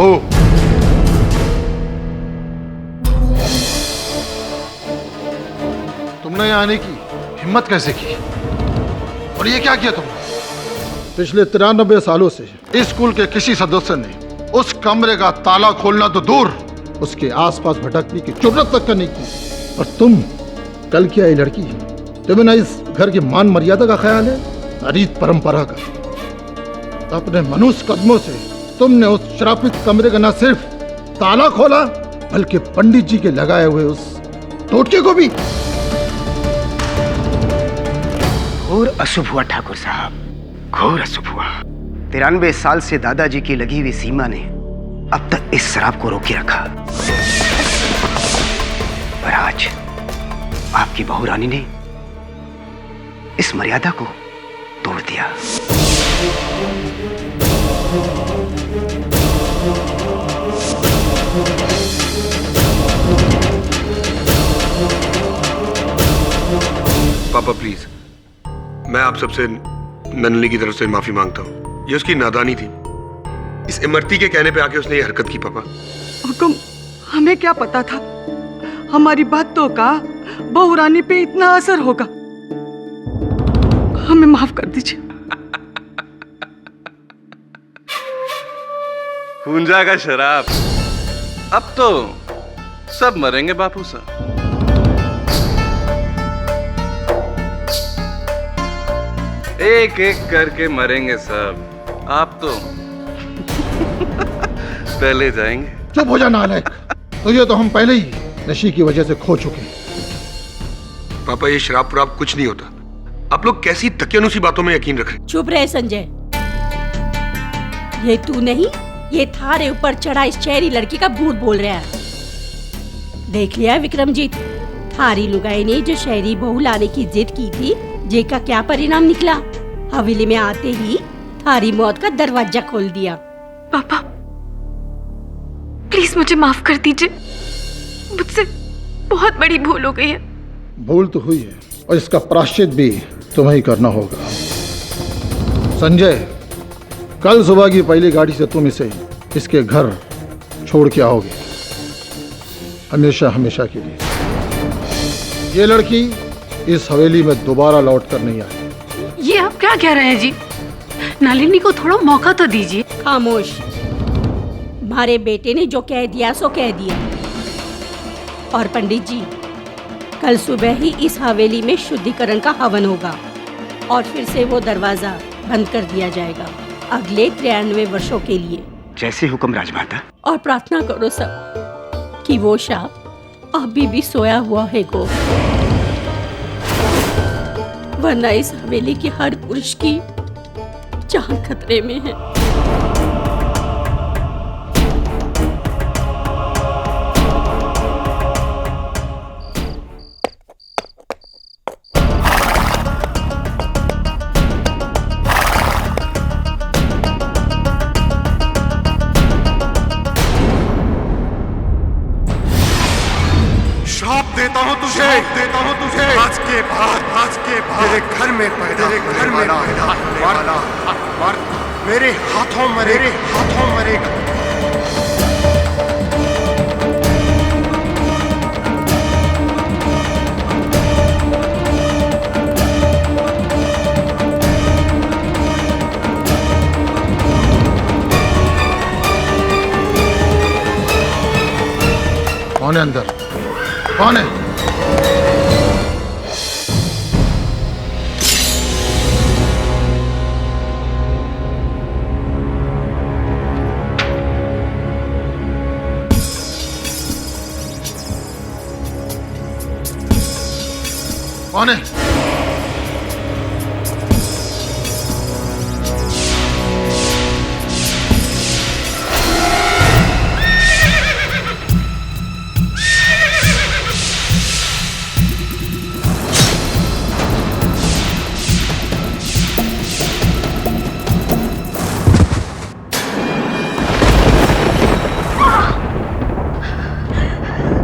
बहू। तुमने यहाँ आने की हिम्मत कैसे की? और ये क्या किया तुमने? पिछले 93 सालों से इस स्कूल के किसी सदस्य ने उस कमरे का ताला खोलना तो दूर, उसके आसपास भटकने की जुर्रत तक नहीं की। और तुम कल की आई लड़की, तुम्हें ना इस घर की मान मर्यादा का ख्याल है, ना रीत परंपरा का। अपने मनुष्य कदमों से तुमने उस श्रापित कमरे का न सिर्फ ताला खोला, बल्कि पंडित जी के लगाए हुए उस टोटके को भी। घोर अशुभ हुआ ठाकुर साहब, घोर अशुभ हुआ। 93 साल से दादाजी की लगी हुई सीमा ने अब तक इस शराब को रोके रखा, पर आज आपकी बहू रानी ने इस मर्यादा को तोड़ दिया। पापा प्लीज, मैं आप सबसे नन्ही की तरफ से माफी मांगता हूँ। ये उसकी नादानी थी। इस इमरती के कहने पे आके उसने ये हरकत की। पापा हुकुम, हमें क्या पता था हमारी बातों का बहू रानी पे इतना असर होगा। हमें माफ कर दीजिए। खूंजा का शराब, अब तो सब मरेंगे बापू साहब। एक एक करके मरेंगे सब, आप तो पहले जाएंगे। चुप हो जा नालायक, तुझे तो हम पहले ही नशे की वजह से खो चुके हैं। पापा ये शराब वराब कुछ नहीं होता। आप लोग कैसी तकियानुसी बातों में यकीन रख रहे हैं। चुप रहे संजय, ये तू नहीं, ये थारे ऊपर चढ़ा इस शहरी लड़की का भूत बोल रहा है। देख लिया विक्रमजीत, थारी लुगाई ने जो शहरी बहू लाने की जिद की थी, जे का क्या परिणाम निकला। हवेली में आते ही थारी मौत का दरवाजा खोल दिया। पापा प्लीज मुझे माफ कर दीजिए, मुझसे बहुत बड़ी भूल हो गई है। भूल तो हुई है और इसका प्रायश्चित भी तुम्हें ही करना होगा। संजय, कल सुबह की पहली गाड़ी से तुम इसे इसके घर छोड़ के आओगे, हमेशा हमेशा के लिए। ये लड़की इस हवेली में दोबारा लौट कर नहीं आएगी। ये आप क्या कह रहे हैं जी? नलिनी को थोड़ा मौका तो दीजिए। खामोश, हमारे बेटे ने जो कह दिया सो कह दिया। और पंडित जी, कल सुबह ही इस हवेली में शुद्धिकरण का हवन होगा और फिर से वो दरवाजा बंद कर दिया जाएगा अगले 93 वर्षों के लिए। जैसे हुक्म राजमाता। और प्रार्थना करो सब कि वो शाप अभी भी सोया हुआ है गो, वरना इस हवेली के हर पुरुष की जान खतरे में है। देता हूँ तुझे आज के बाद तेरे घर में पैदा मेरे हाथों मरेगा। कौन है अंदर? कौन है? कौन है?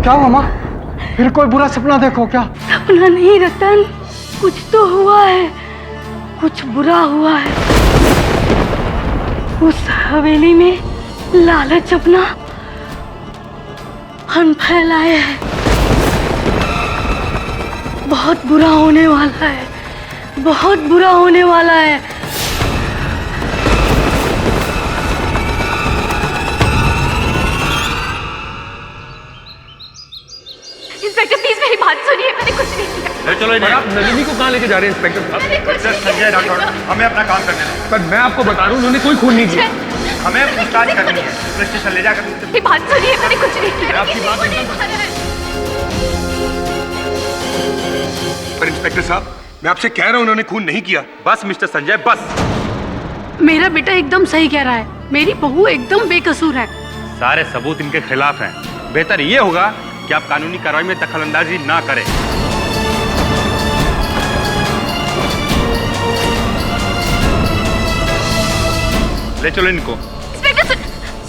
क्या मामा, फिर कोई बुरा सपना देखो क्या? सपना नहीं रतन, कुछ तो हुआ है, कुछ बुरा हुआ है। उस हवेली में लालच अपना फन फैलाए है। बहुत बुरा होने वाला है, बहुत बुरा होने वाला है। इंस्पेक्टर प्लीज मेरी बात सुनिए, मैंने कुछ नहीं किया। चलो आप नलिनी को कहाँ लेके जा रहे हैं इंस्पेक्टर? संजय डॉक्टर, हमें अपना काम करने दें। पर मैं आपको बता रहा हूँ उन्होंने कोई खून नहीं किया। हमें पूछताछ करनी है, पुलिस स्टेशन ले जाकर। मेरी बात सुनिए, मैंने कुछ नहीं किया। आपकी बात पर इंस्पेक्टर साहब, मैं आपसे कह रहा हूं उन्होंने खून नहीं किया। बस मिस्टर संजय बस। मेरा बेटा एकदम सही कह रहा है, मेरी बहू एकदम बेकसूर है। सारे सबूत इनके खिलाफ हैं। बेहतर ये होगा कि आप कानूनी कार्रवाई में दखलंदाजी ना करें। ले चलो इनको। इंस्पेक्टर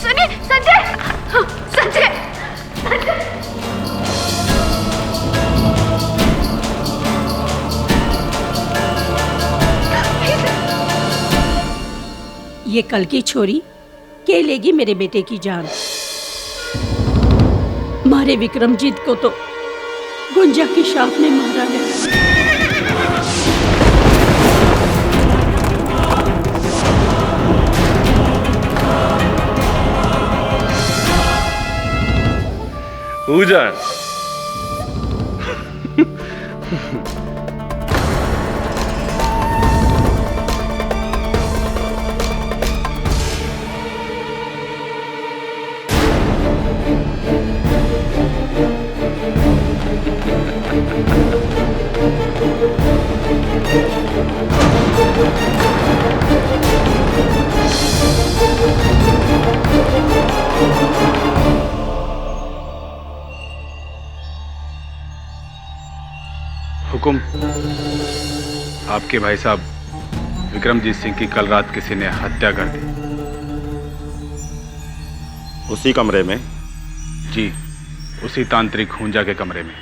सुनिए, संजय, संजय। ये कल की छोरी के लेगी मेरे बेटे की जान। मारे विक्रमजीत को तो गुंजा की शाप ने मारा है। पूजा हुकुम। आपके भाई साहब विक्रमजीत सिंह की कल रात किसी ने हत्या कर दी। उसी कमरे में? जी, उसी तांत्रिक हुंजा के कमरे में।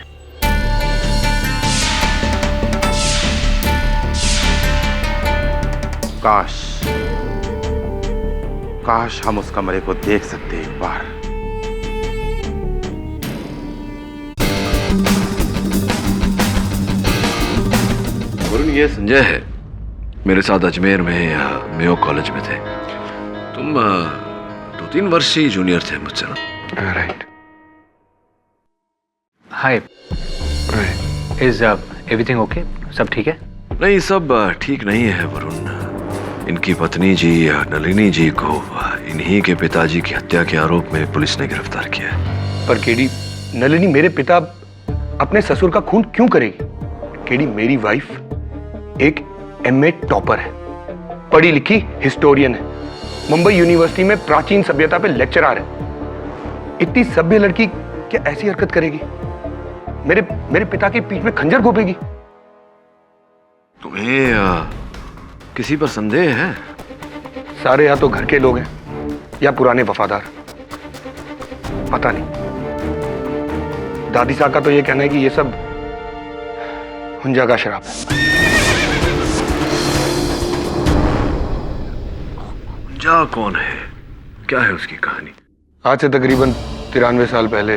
काश हम उस कमरे को देख सकते एक बार। वरुण, ये संजय है, मेरे साथ अजमेर में मेयो कॉलेज में थे। तुम 2-3 वर्ष ही जूनियर थे मुझसे ना? Right. Hi, is everything okay? सब ठीक है? नहीं, सब ठीक नहीं है वरुण। इनकी पत्नी जी नलिनी जी को इन्हीं के पिताजी की हत्या के आरोप में पुलिस ने गिरफ्तार किया है। पर केडी, नलिनी मेरे पिता अपने ससुर का खून क्यों करेगी? केडी, मेरी वाइफ एक एमए टॉपर है, पढ़ी लिखी हिस्टोरियन है, मुंबई यूनिवर्सिटी में प्राचीन सभ्यता पे लेक्चरर है। इतनी सभ्य लड़की क्या ऐसी हरकत करेगी? मेरे पिता की पीठ में खंजर घोपेगी? तुम्हें किसी पर संदेह है? सारे या तो घर के लोग हैं या पुराने वफादार, पता नहीं। दादी साहब का तो ये कहना है कि ये सब हुंजा का शराब है। हुंजा कौन है? क्या है उसकी कहानी? आज से तकरीबन 93 साल पहले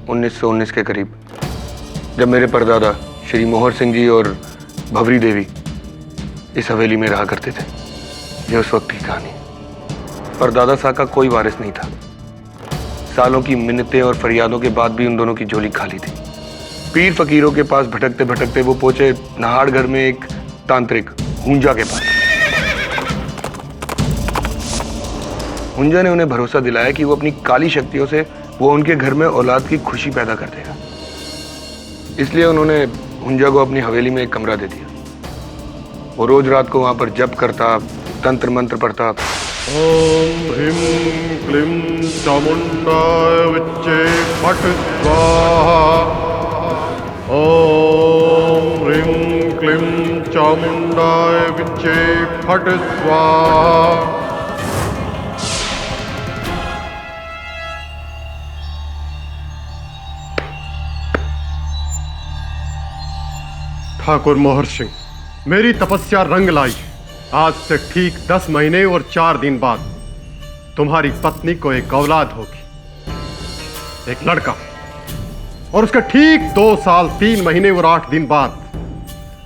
1919 के करीब, जब मेरे परदादा श्री मोहर सिंह जी और भवरी देवी इस हवेली में रहा करते थे, ये उस वक्त की कहानी। परदादा साहब का कोई वारिस नहीं था। सालों की मिन्नतें और फरियादों के बाद भी उन दोनों की झोली खाली थी। पीर फकीरों के पास भटकते भटकते वो पहुंचे नाहरगढ़ में एक तांत्रिक हुंजा के पास। हुंजा ने उन्हें भरोसा दिलाया कि वो अपनी काली शक्तियों से वो उनके घर में औलाद की खुशी पैदा कर देगा। इसलिए उन्होंने हुंजा को अपनी हवेली में एक कमरा दे दिया। वो रोज रात को वहां पर जप करता, तंत्र मंत्र पढ़ता। ओम ह्रीं क्लीं चामुंडाय विच्चे फट स्वाहा। ओम ह्रीं क्लीं चामुंडाय विच्चे फट स्वाहा। ठाकुर मोहर सिंह, मेरी तपस्या रंग लाई। आज से ठीक 10 महीने और 4 दिन बाद तुम्हारी पत्नी को एक औलाद होगी, एक लड़का, और उसके ठीक 2 साल 3 महीने और 8 दिन बाद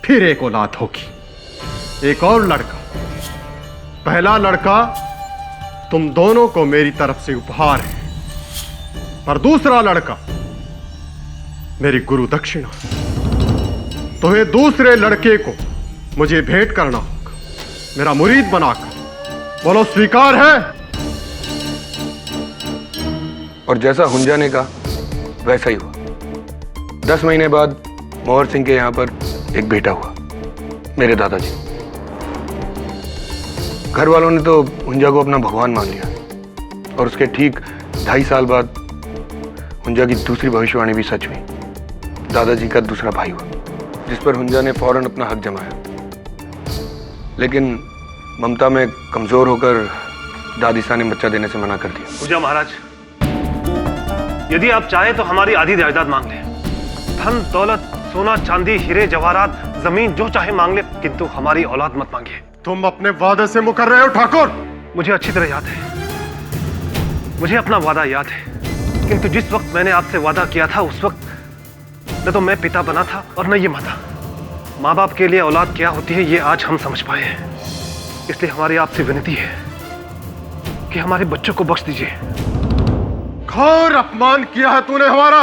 फिर एक औलाद होगी, एक और लड़का। पहला लड़का तुम दोनों को मेरी तरफ से उपहार है, और दूसरा लड़का मेरी गुरु दक्षिणा। तुम्हें दूसरे लड़के को मुझे भेंट करना होगा, मेरा मुरीद बनाकर। बोलो स्वीकार है? और जैसा हुंजा ने कहा वैसा ही हुआ। 10 महीने बाद मोहर सिंह के यहाँ पर एक बेटा हुआ, मेरे दादाजी। घर वालों ने तो हुंजा को अपना भगवान मान लिया, और उसके ठीक 2.5 साल बाद हुंजा की दूसरी भविष्यवाणी भी सच हुई। दादाजी का दूसरा भाई हुआ, जिस पर हुंजा ने फौरन अपना हक जमाया। लेकिन ममता में कमजोर होकर दादीसा ने बच्चा देने से मना कर दिया। हुंजा महाराज, यदि आप चाहें तो हमारी आधी जायदाद मांग लें, धन दौलत, सोना चांदी, हीरे जवाहरात, जमीन जो चाहे मांग ले, किंतु हमारी औलाद मत मांगिए। तुम अपने वादे से मुकर रहे हो ठाकुर? मुझे अच्छी तरह याद है, मुझे अपना वादा याद है, किंतु जिस वक्त मैंने आपसे वादा किया था उस वक्त न तो मैं पिता बना था और न ये माता। माँ बाप के लिए औलाद क्या होती है ये आज हम समझ पाए हैं, इसलिए हमारी आपसे विनती है कि हमारे बच्चों को बख्श दीजिए। घोर अपमान किया है तूने हमारा,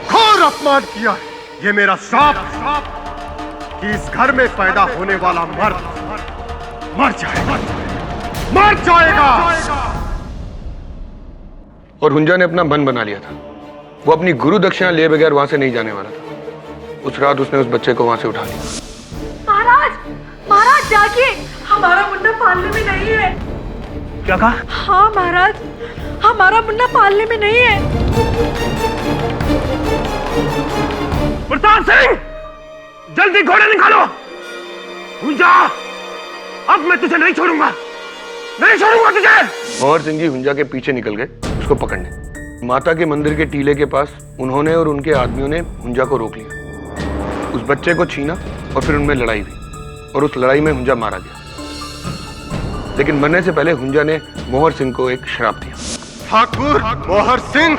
घोर अपमान किया है। ये मेरा श्राप कि इस घर में पैदा होने वाला मर्द मर जाएगा, मर जाएगा। और हुंजा ने अपना मन बना लिया था, वो अपनी गुरु दक्षिणा लिए बगैर वहां से नहीं जाने वाला था। उस रात उसने उस बच्चे को वहां से उठा लिया। महाराज, महाराज जागिए, हमारा मुन्ना पालने में नहीं है। क्या कहा? हाँ महाराज, हमारा मुन्ना पालने में नहीं है। प्रताप सिंह, जल्दी घोड़े निकालो। हुंजा, अब मैं तुझे नहीं छोड़ूंगा, नहीं छोड़ूंगा तुझे। मोहर सिंह जी हुंजा के पीछे निकल गए उसको पकड़ने। माता के मंदिर के टीले के पास उन्होंने और उनके आदमियों ने हुंजा को रोक लिया। उस बच्चे को छीना और फिर उनमें लड़ाई हुई, और उस लड़ाई में हुंजा मारा गया। लेकिन मरने से पहले हुंजा ने मोहर सिंह को एक श्राप दिया। ठाकुर मोहर सिंह,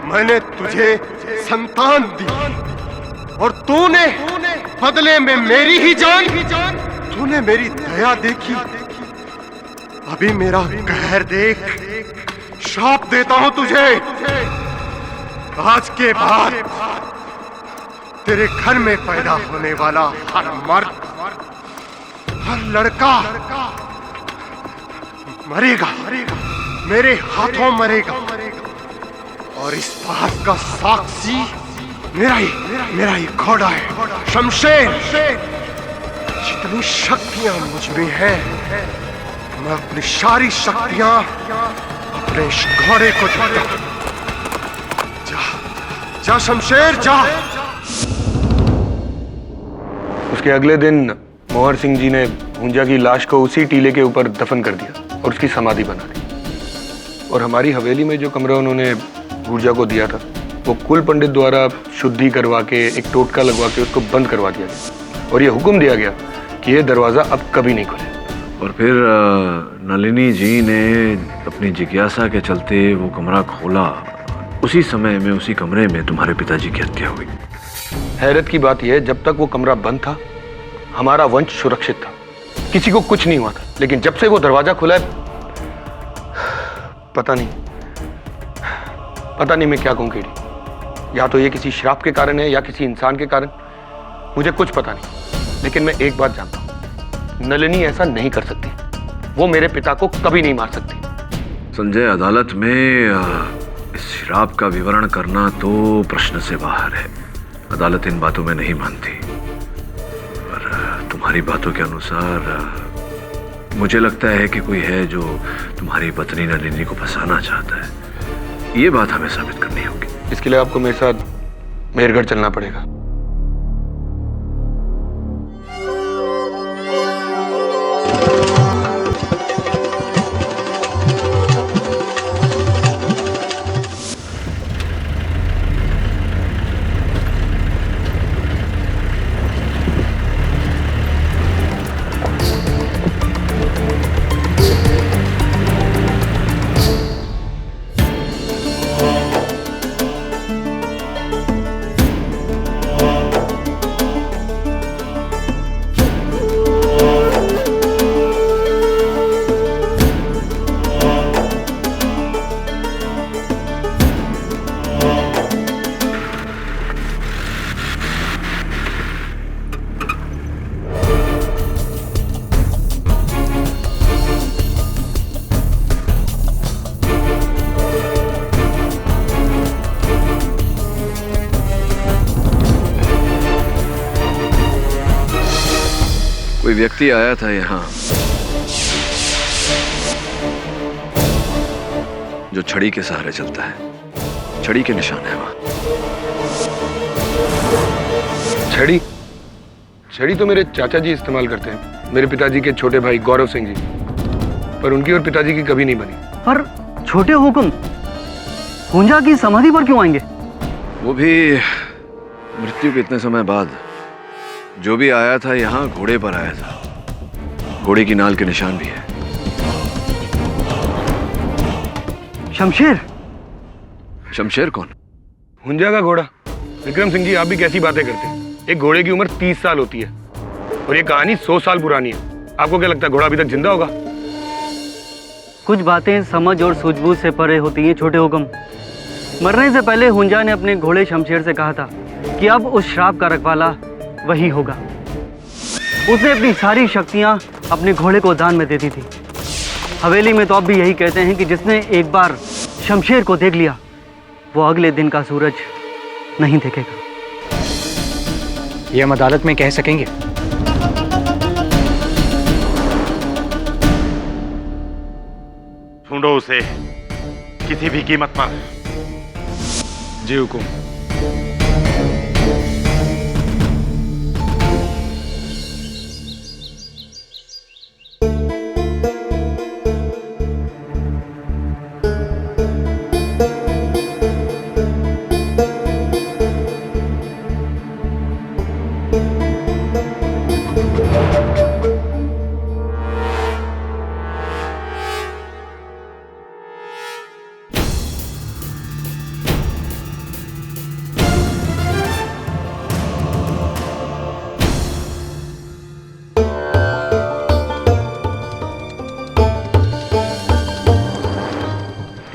मैंने तुझे संतान दी और तूने बदले में मेरी ही जान, तूने मेरी दया देखी, अभी मेरा कहर देख। श्राप देता हूं तुझे, आज के बाद तेरे घर में पैदा होने वाला हर मर्द, हर लड़का मरेगा, मेरे हाथों मरेगा। और इस बात का साक्षी मेरा ही घोड़ा है शमशेर। जितनी शक्तियां मुझ में हैं, मैं अपनी सारी शक्तियां अपने इस घोड़े को देता हूं। जा शमशेर जा। उसके अगले दिन मोहर सिंह जी ने हुंजा की लाश को उसी टीले के ऊपर दफन कर दिया और उसकी समाधि बना दी। और हमारी हवेली में जो कमरा उन्होंने हुंजा को दिया था, वो कुल पंडित द्वारा शुद्धि करवा के एक टोटका लगवा के उसको बंद करवा दिया गया, और ये हुक्म दिया गया कि ये दरवाजा अब कभी नहीं खुले। और फिर नलिनी जी ने अपनी जिज्ञासा के चलते वो कमरा खोला। उसी समय में उसी कमरे में तुम्हारे पिताजी की हत्या हुई। हैरत की बात यह है, जब तक वो कमरा बंद था हमारा वंश सुरक्षित था, किसी को कुछ नहीं हुआ था। लेकिन जब से वो दरवाजा खुला है, पता नहीं मैं क्या कहूं केडी। या तो ये किसी श्राप के कारण है या किसी इंसान के कारण, मुझे कुछ पता नहीं। लेकिन मैं एक बात जानता हूं, नलिनी ऐसा नहीं कर सकती, वो मेरे पिता को कभी नहीं मार सकती। संजय, अदालत में इस श्राप का विवरण करना तो प्रश्न से बाहर है। अदालत इन बातों में नहीं मानती। पर तुम्हारी बातों के अनुसार मुझे लगता है कि कोई है जो तुम्हारी पत्नी नलिनी को फंसाना चाहता है। ये बात हमें साबित करनी होगी। इसके लिए आपको मेरे साथ मेहरगढ़ चलना पड़ेगा। व्यक्ति आया था यहाँ जो छड़ी के सहारे चलता है। छड़ी के निशान है वहां। छड़ी? छड़ी तो मेरे चाचा जी इस्तेमाल करते हैं, मेरे पिताजी के छोटे भाई गौरव सिंह जी, पर उनकी और पिताजी की कभी नहीं बनी। पर छोटे हुक्म हुंजा की समाधि पर क्यों आएंगे? वो भी मृत्यु के इतने समय बाद। जो भी आया था यहाँ घोड़े पर आया था। घोड़े की नाल के निशान भी है। शमशेर? शमशेर कौन? हुंजा का घोड़ा। विक्रम सिंह जी, आप भी कैसी बातें करते हैं? एक घोड़े की उम्र 30 साल होती है और ये कहानी 100 साल पुरानी है। आपको क्या लगता है घोड़ा अभी तक जिंदा होगा? कुछ बातें समझ और सूझबूझ से परे होती हैं छोटे हुक्म। मरने से पहले हुंजा ने अपने घोड़े शमशेर से कहा था कि अब उस श्राप का रखवाला वही होगा। उसने अपनी सारी शक्तियां अपने घोड़े को दान में दे दी थी। हवेली में तो अब भी यही कहते हैं कि जिसने एक बार शमशेर को देख लिया वो अगले दिन का सूरज नहीं देखेगा। ये हम अदालत में कह सकेंगे? ढूंढो उसे किसी भी कीमत पर। जी हुकुम।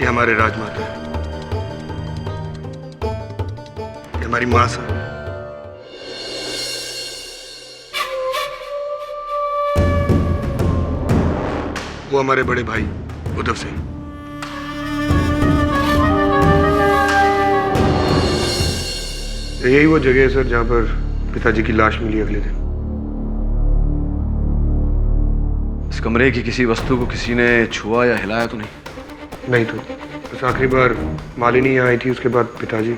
हमारे राजमाता, ये हमारी मां सा। वो हमारे बड़े भाई उद्धव सिंह। यही वो जगह है सर जहां पर पिताजी की लाश मिली अगले दिन। इस कमरे की किसी वस्तु को किसी ने छुआ या हिलाया तो नहीं? नहीं तो बस आखिरी बार मालिनी यहाँ आई थी, उसके बाद पिताजी।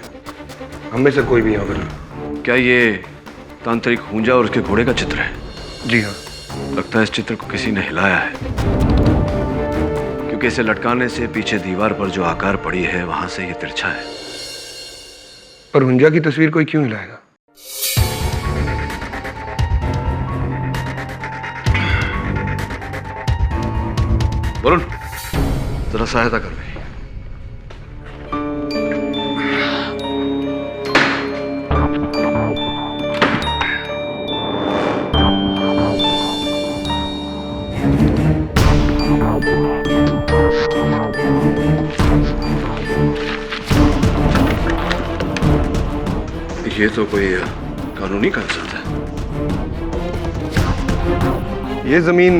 हम में से कोई भी यहाँ पर। क्या ये तांत्रिक हुंजा और उसके घोड़े का चित्र है? जी हाँ। लगता है इस चित्र को किसी ने हिलाया है, क्योंकि इसे लटकाने से पीछे दीवार पर जो आकार पड़ी है वहां से ये तिरछा है। पर हुंजा की तस्वीर कोई क्यों हिलाएगा? वरुण, जरा सहायता कर मेरी। ये तो कोई कानूनी कागजात है। ये जमीन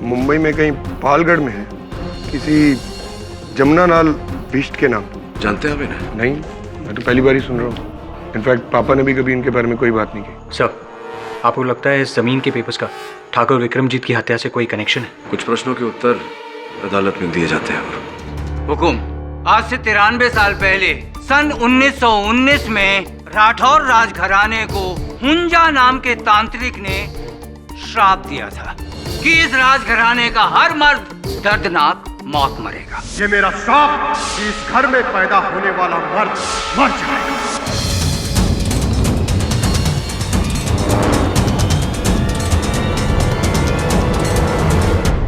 मुंबई में कहीं पालगढ़ में है, किसी जमुनालाल बिष्ट के नाम। जानते हैं आप इन्हें? नहीं, मैं तो पहली बार ही सुन रहा हूँ। इनफैक्ट पापा ने भी कभी इनके बारे में कोई बात नहीं की। सर, आपको लगता है इस जमीन के पेपर्स का ठाकुर विक्रमजीत की हत्या से कोई कनेक्शन है? कुछ प्रश्नों के उत्तर अदालत में दिए जाते हैं। हुकुम, आज से 93 साल पहले सन 1919 में राठौर राजघराने को हुंजा नाम के तांत्रिक ने श्राप दिया था कि इस राजघराने का हर मर्द दर्दनाक मौत मरेगा। ये मेरा श्राप कि इस घर में पैदा होने वाला मर्द मर जाएगा।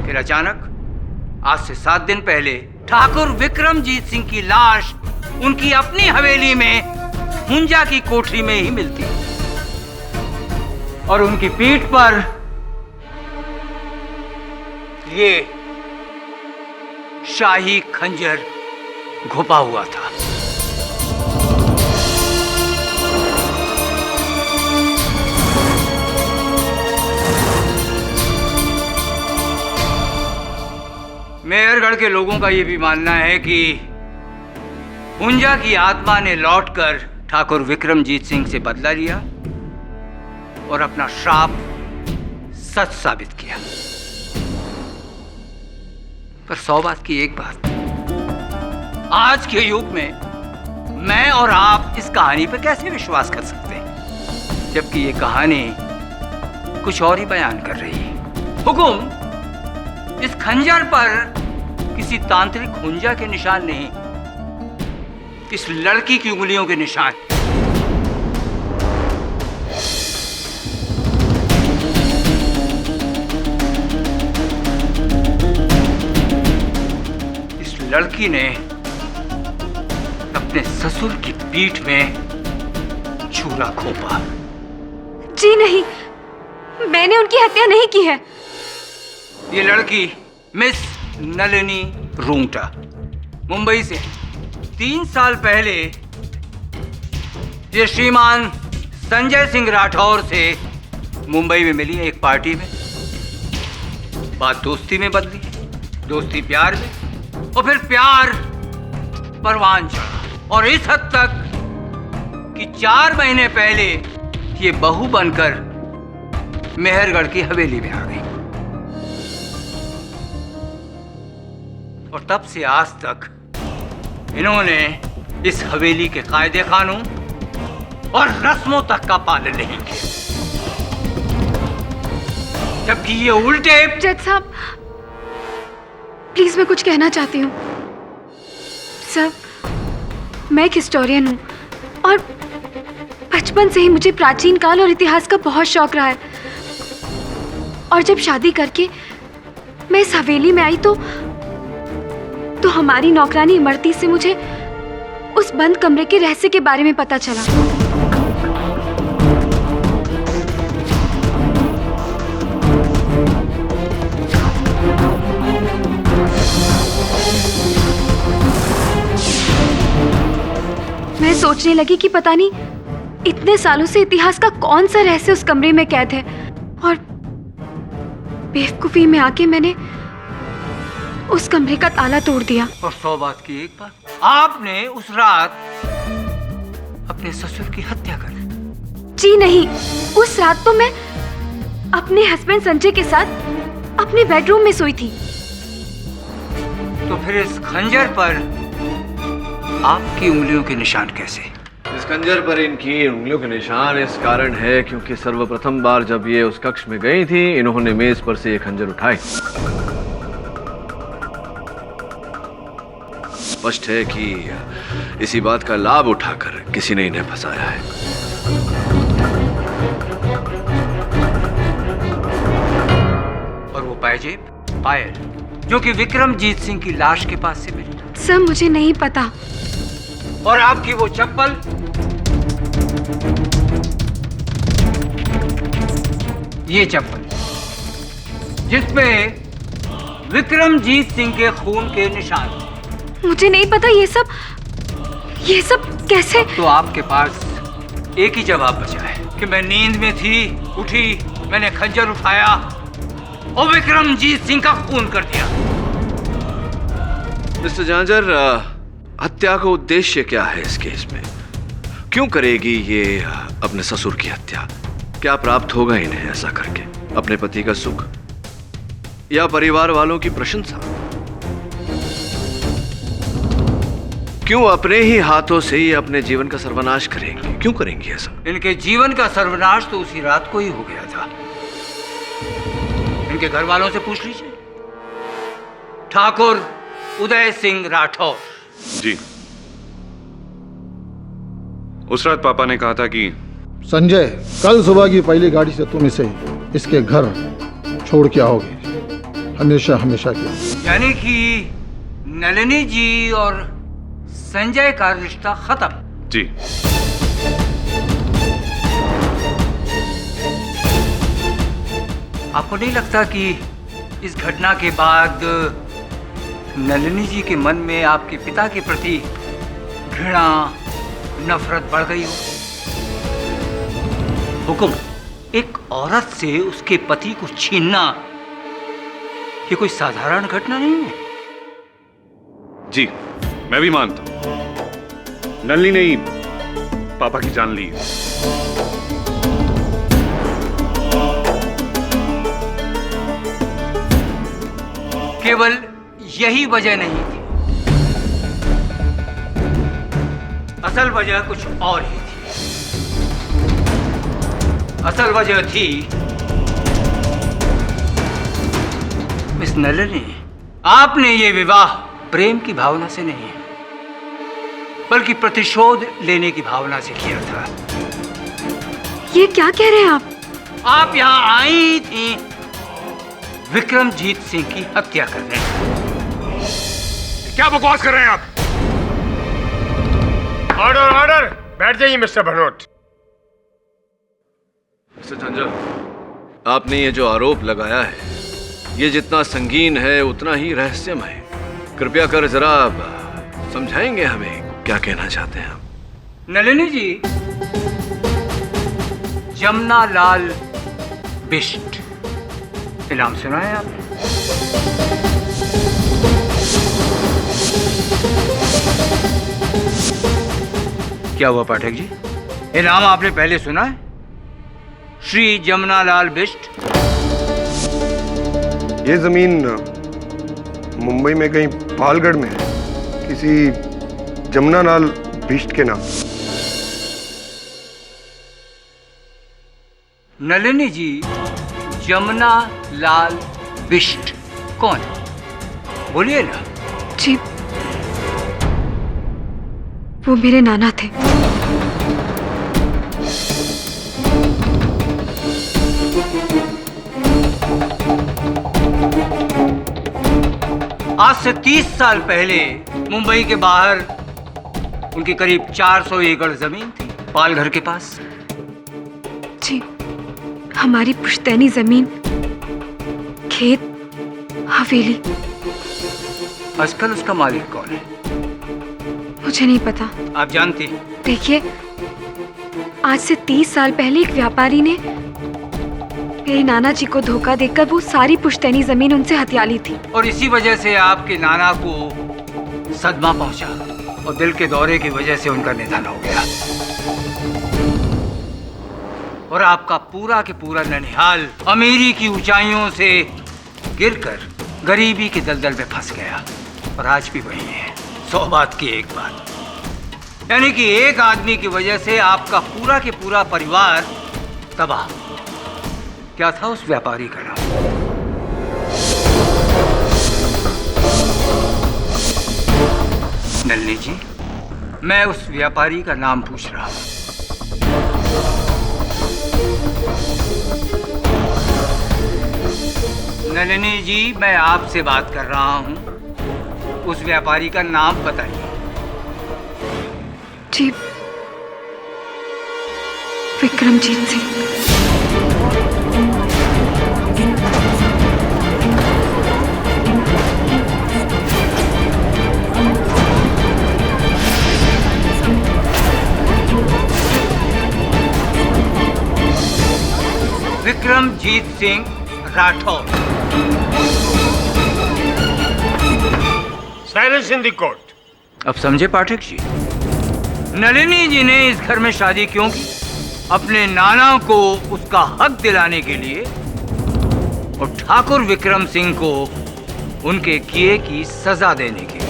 फिर अचानक आज से 7 दिन पहले ठाकुर विक्रमजीत सिंह की लाश उनकी अपनी हवेली में हुंजा की कोठरी में ही मिलती और उनकी पीठ पर ये शाही खंजर घुपा हुआ था। मेहरगढ़ के लोगों का यह भी मानना है कि हुंजा की आत्मा ने लौटकर ठाकुर विक्रमजीत सिंह से बदला लिया और अपना श्राप सच साबित किया। पर 100 बात की एक बात, आज के युग में मैं और आप इस कहानी पर कैसे विश्वास कर सकते हैं, जबकि ये कहानी कुछ और ही बयान कर रही है। हुकुम, इस खंजर पर किसी तांत्रिक हुंजा के निशान नहीं, इस लड़की की उंगलियों के निशान। इस लड़की ने अपने ससुर की पीठ में छुरा घोंपा। जी नहीं, मैंने उनकी हत्या नहीं की है। ये लड़की मिस नलिनी रूंगटा मुंबई से 3 साल पहले ये श्रीमान संजय सिंह राठौर से मुंबई में मिली एक पार्टी में। बात दोस्ती में बदली, दोस्ती प्यार में, और फिर प्यार परवान चढ़ा, और इस हद तक कि 4 महीने पहले ये बहू बनकर मेहरगढ़ की हवेली में आ गई। और तब से आज तक इन्होंने इस हवेली के कायदे कानून और रस्मों तक का पालन नहीं किया, जबकि ये उल्टे। जज साहब, प्लीज मैं कुछ कहना चाहती हूँ। सर, मैं एक हिस्टोरियन हूँ और बचपन से ही मुझे प्राचीन काल और इतिहास का बहुत शौक रहा है। और जब शादी करके मैं इस हवेली में आई तो हमारी नौकरानी इमरती से मुझे उस बंद कमरे के रहस्य के बारे में पता चला। मैं सोचने लगी कि पता नहीं इतने सालों से इतिहास का कौन सा रहस्य उस कमरे में कैद है, और बेवकूफी में आके मैंने उस कमरे का ताला तोड़ दिया। और 100 बात की एक बात, आपने उस रात अपने ससुर की हत्या कर दी। जी नहीं, उस रात तो मैं अपने हस्बैंड संजय के साथ अपने बेडरूम में सोई थी। तो फिर इस खंजर पर आपकी उंगलियों के निशान कैसे? इस खंजर पर इनकी उंगलियों के निशान इस कारण है क्योंकि सर्वप्रथम बार जब ये उस कक्ष में गई थी, इन्होंने मेज पर से ये खंजर उठाई। स्पष्ट है कि इसी बात का लाभ उठाकर किसी ने इन्हें फंसाया है। और वो पायल जो कि विक्रमजीत सिंह की लाश के पास से मिली। सर, मुझे नहीं पता। और आपकी वो चप्पल, ये चप्पल जिसपे विक्रमजीत सिंह के खून के निशान। मुझे नहीं पता ये सब कैसे। तो आपके पास एक ही जवाब बचा है कि मैं नींद में थी, उठी, मैंने खंजर उठाया और विक्रमजीत सिंह का खून कर दिया। मिस्टर झांझर, हत्या का उद्देश्य क्या है इस केस में? क्यों करेगी ये अपने ससुर की हत्या? क्या प्राप्त होगा इन्हें ऐसा करके? अपने पति का सुख या परिवार वालों की प्रशंसा? क्यों अपने ही हाथों से ये अपने जीवन का सर्वनाश करेंगी? क्यों करेंगी ऐसा? इनके जीवन का सर्वनाश तो उसी रात को ही हो गया था। इनके घर वालों से पूछ लीजिए। ठाकुर उदय सिंह राठौर। जी, उस रात पापा ने कहा था कि संजय, कल सुबह की पहली गाड़ी से तुम इसे इसके घर छोड़ के आओगे, हमेशा हमेशा के लिए। यानी कि नलिनी जी और संजय का रिश्ता खत्म। जी, आपको नहीं लगता कि इस घटना के बाद नलिनी जी के मन में आपके पिता के प्रति घृणा, नफरत बढ़ गई हो? हुकुम, एक औरत से उसके पति को छीनना ये कोई साधारण घटना नहीं है। जी, मैं भी मानता हूं। नलिनी ने ही पापा की जान ली। केवल यही वजह नहीं थी, असल वजह कुछ और ही थी। असल वजह थी मिस नलिनी, आपने ये विवाह प्रेम की भावना से नहीं बल्कि प्रतिशोध लेने की भावना से किया था। ये क्या कह रहे हैं आप? आप यहाँ आई थी विक्रमजीत सिंह की हत्या करने। क्या बकवास कर रहे हैं आप? ऑर्डर ऑर्डर, बैठ जाइए मिस्टर भनोट। मिस्टर झंझर, आपने ये जो आरोप लगाया है ये जितना संगीन है उतना ही रहस्यमय है। कृपया कर जरा समझाएंगे हमें क्या कहना चाहते हैं आप? नलिनी जी, जमुना लाल बिष्ट नाम सुना है आपने? क्या हुआ पाठक जी, ये नाम आपने पहले सुना है? श्री जमुना लाल बिष्ट। ये जमीन मुंबई में कहीं पालगढ़ में है, किसी जमुना लाल बिष्ट के नाम। नलिनी जी, जमुना लाल बिष्ट कौन है? बोलिए ना। जी, वो मेरे नाना थे। आज से 30 साल पहले मुंबई के बाहर उनकी करीब 400 एकड़ जमीन थी, पालघर के पास। जी, हमारी पुश्तैनी जमीन, खेत, हवेली। आजकल उसका मालिक कौन है? मुझे नहीं पता। आप जानती? देखिए, आज से 30 साल पहले एक व्यापारी ने मेरे नाना जी को धोखा देकर वो सारी पुश्तैनी जमीन उनसे हथिया ली थी। और इसी वजह से आपके नाना को सदमा पहुंचा और दिल के दौरे की वजह से उनका निधन हो गया। और आपका पूरा के पूरा ननिहाल अमीरी की ऊंचाइयों से गिरकर गरीबी के दलदल में फंस गया। और आज भी वही है। 100 बात की एक बात, यानी कि एक आदमी की वजह से आपका पूरा के पूरा परिवार तबाह। क्या था उस व्यापारी का नाम? नलिनी जी, मैं उस व्यापारी का नाम पूछ रहा हूं। नलिनी जी, मैं आपसे बात कर रहा हूं, उस व्यापारी का नाम बताइए। जी, Vikramjit Singh. Vikramjit Singh Rathore. Silence in the court. अब समझे पाठक जी, नलिनी जी ने इस घर में शादी क्यों की? अपने नाना को उसका हक दिलाने के लिए और ठाकुर विक्रम सिंह को उनके किए की सजा देने के लिए।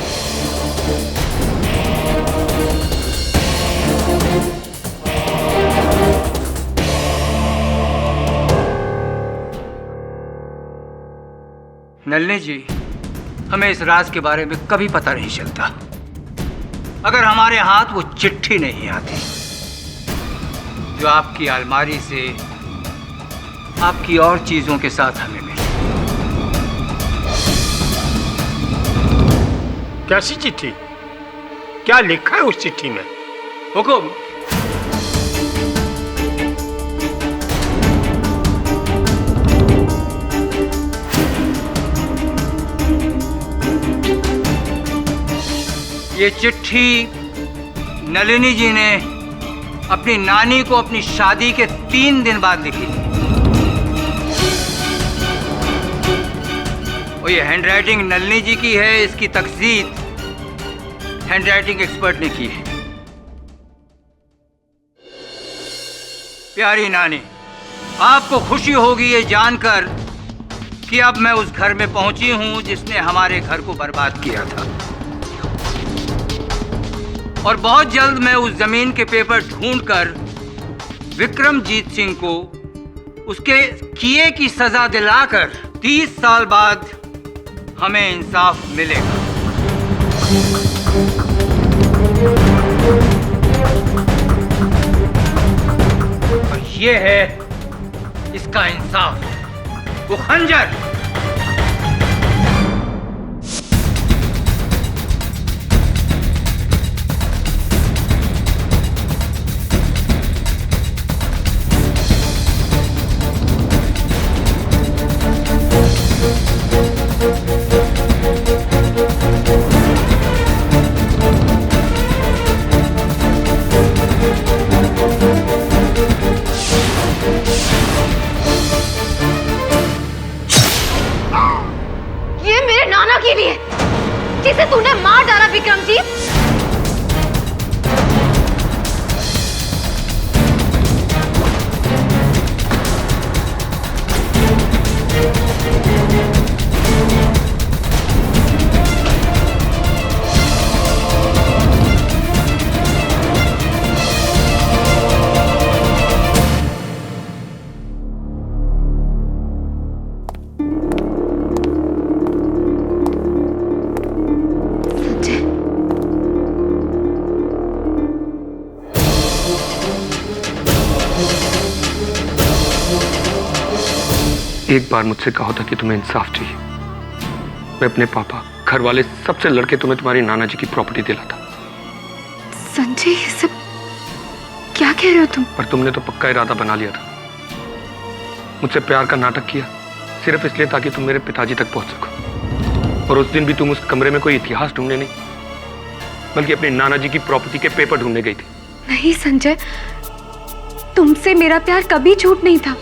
नलिनी जी, हमें इस राज के बारे में कभी पता नहीं चलता अगर हमारे हाथ वो चिट्ठी नहीं आती जो आपकी अलमारी से आपकी और चीजों के साथ हमें मिली। कैसी चिट्ठी? क्या लिखा है उस चिट्ठी में? हुकुम। ये चिट्ठी नलिनी जी ने अपनी नानी को अपनी शादी के 3 दिन बाद लिखी थी। और ये हैंडराइटिंग नलिनी जी की है, इसकी तकसीद हैंडराइटिंग एक्सपर्ट ने की है। प्यारी नानी, आपको खुशी होगी ये जानकर कि अब मैं उस घर में पहुंची हूं जिसने हमारे घर को बर्बाद किया था, और बहुत जल्द मैं उस जमीन के पेपर ढूंढकर विक्रमजीत सिंह को उसके किए की सजा दिलाकर 30 साल बाद हमें इंसाफ मिलेगा। और ये है इसका इंसाफ, वो खंजर। जिसे तूने मार डाला विक्रमजीत। एक बार मुझसे कहा था कि तुम्हें इंसाफ चाहिए। मैं अपने पापा, घर वाले, सबसे लड़के तुम्हें तुम्हारी नाना जी की प्रॉपर्टी दिलाता। संजय, ये सब क्या कह रहे हो तुम? पर तुमने तो पक्का इरादा बना लिया था। मुझसे प्यार का नाटक किया सिर्फ इसलिए ताकि तुम मेरे पिताजी तक पहुंच सको। और उस दिन भी तुम उस कमरे में कोई इतिहास ढूंढने नहीं, बल्कि अपनी नाना जी की प्रॉपर्टी के पेपर ढूंढने गई थी। नहीं संजय, तुमसे मेरा प्यार कभी झूठ नहीं था।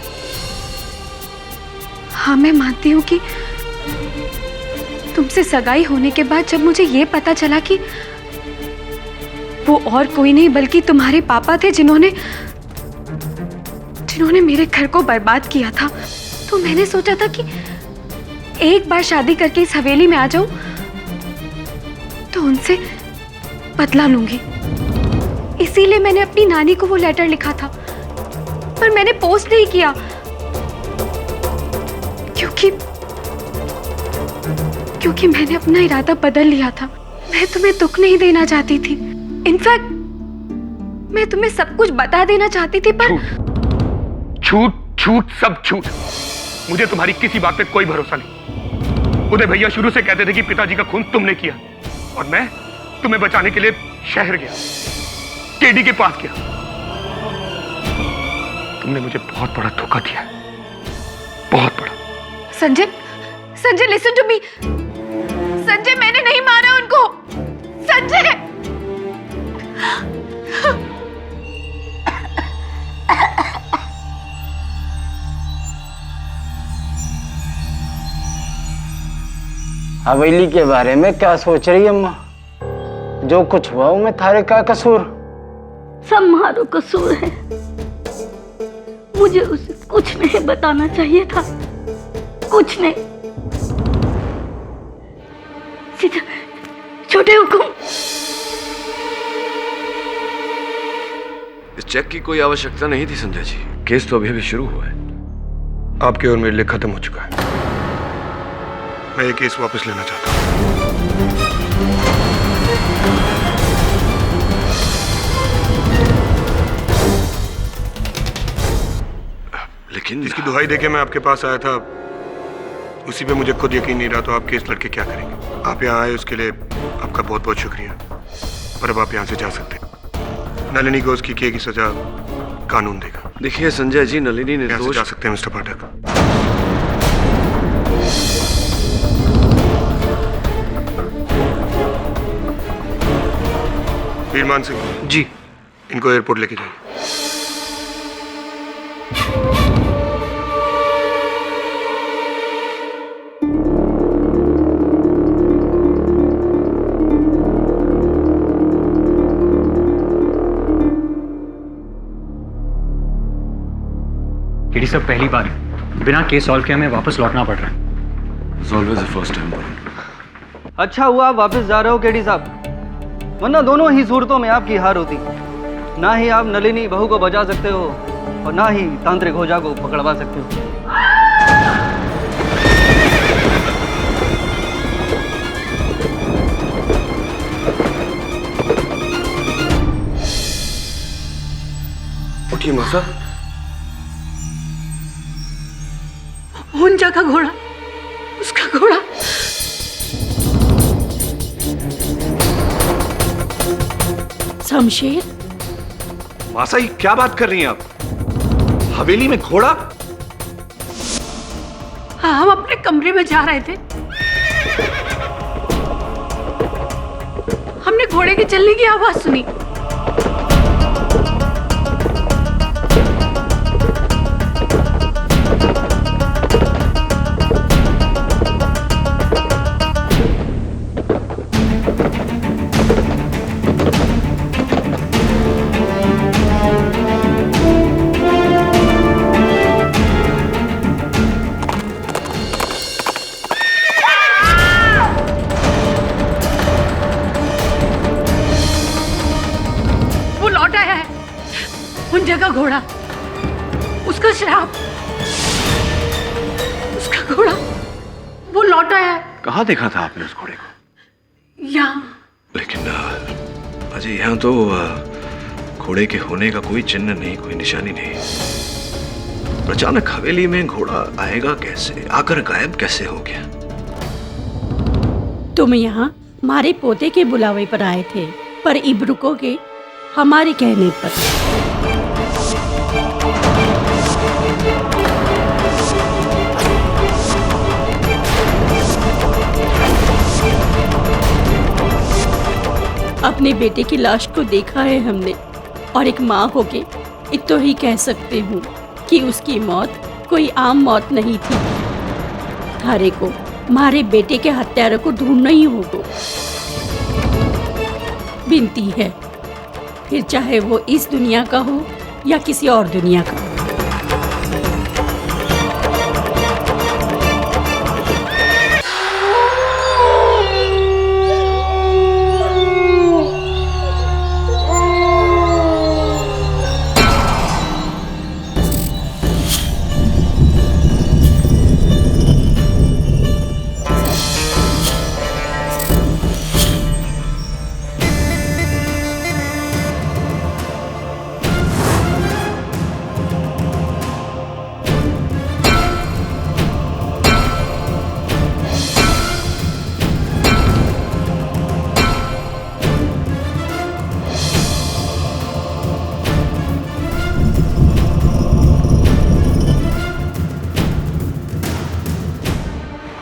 हाँ, मैं मानती हूँ कि तुमसे सगाई होने के बाद जब मुझे ये पता चला कि वो और कोई नहीं बल्कि तुम्हारे पापा थे जिन्होंने मेरे घर को बर्बाद किया था, तो मैंने सोचा था कि एक बार शादी करके इस हवेली में आ जाऊं तो उनसे बदला लूंगी। इसीलिए मैंने अपनी नानी को वो लेटर लिखा था, पर मैंने पोस्ट नहीं किया क्योंकि मैंने अपना इरादा बदल लिया था। मैं तुम्हें दुख नहीं देना चाहती थी। इनफैक्ट मैं तुम्हें सब कुछ बता देना चाहती थी, पर झूठ झूठ सब झूठ। मुझे तुम्हारी किसी बात पे कोई भरोसा नहीं। उदय भैया शुरू से कहते थे कि पिताजी का खून तुमने किया, और मैं तुम्हें बचाने के लिए शहर गया, केडी के पास गया। तुमने मुझे बहुत बड़ा धोखा दिया, बहुत बड़ा। Sanjay, Sanjay listen to me. Sanjay, मैंने नहीं मारा उनको। संजय, हवेली के बारे में क्या सोच रही है अम्मा? जो कुछ हुआ वो में थारे का कसूर? सब मारो कसूर है। मुझे उसे कुछ नहीं बताना चाहिए था, कुछ नहीं। सीधा छोटे हुकुम। इस चेक की कोई आवश्यकता नहीं थी संजय जी। केस तो अभी अभी शुरू हुआ है। आपके और मेरे लिए खत्म हो चुका है। मैं ये केस वापस लेना चाहता हूँ। लेकिन जिसकी दुहाई देके मैं आपके पास आया था, उसी पे मुझे खुद यकीन नहीं रहा, तो आप केस लड़के क्या करेंगे? आप यहाँ आए उसके लिए आपका बहुत बहुत शुक्रिया, पर अब आप यहाँ से जा सकते हैं। नलिनी को उसकी किए की सजा कानून देगा। देखिए संजय जी, नलिनी ने यहाँ से जा सकते हैं मिस्टर पाठक। वीरमान सिंह जी, इनको एयरपोर्ट लेके जाइए। ये सब पहली बार है। बिना केस सॉल्व किए हमें वापस लौटना पड़ रहा है। It's always the first time. अच्छा हुआ आप वापस जा रहे हो केडी साहब, वरना दोनों ही सूरतों में आपकी हार होती। ना ही आप नलिनी बहू को बचा सकते हो और ना ही तांत्रिक होजा को पकड़वा सकते हो। उठिए मौसा। हुंजा का घोड़ा, उसका घोड़ा। शमशेर, मासा ये क्या बात कर रही हैं आप? हवेली में घोड़ा? हाँ, हम अपने कमरे में जा रहे थे, हमने घोड़े के चलने की आवाज सुनी। का घोड़ा, उसका श्राप, उसका घोड़ा, वो लौट आया है। कहाँ देखा था आपने उस घोड़े को? यहाँ। लेकिन अजय यहाँ तो घोड़े के होने का कोई चिन्ह नहीं, कोई निशानी नहीं। अचानक हवेली में घोड़ा आएगा कैसे, आकर गायब कैसे हो गया? तुम यहाँ हमारे पोते के बुलावे पर आए थे, पर इब रुकोगे हमारे कहने पर। अपने बेटे की लाश को देखा है हमने, और एक माँ होके इतना ही कह सकते हूँ कि उसकी मौत कोई आम मौत नहीं थी। थारे को हमारे बेटे के हत्यारों को ढूंढना ही होगा। विनती है, फिर चाहे वो इस दुनिया का हो या किसी और दुनिया का।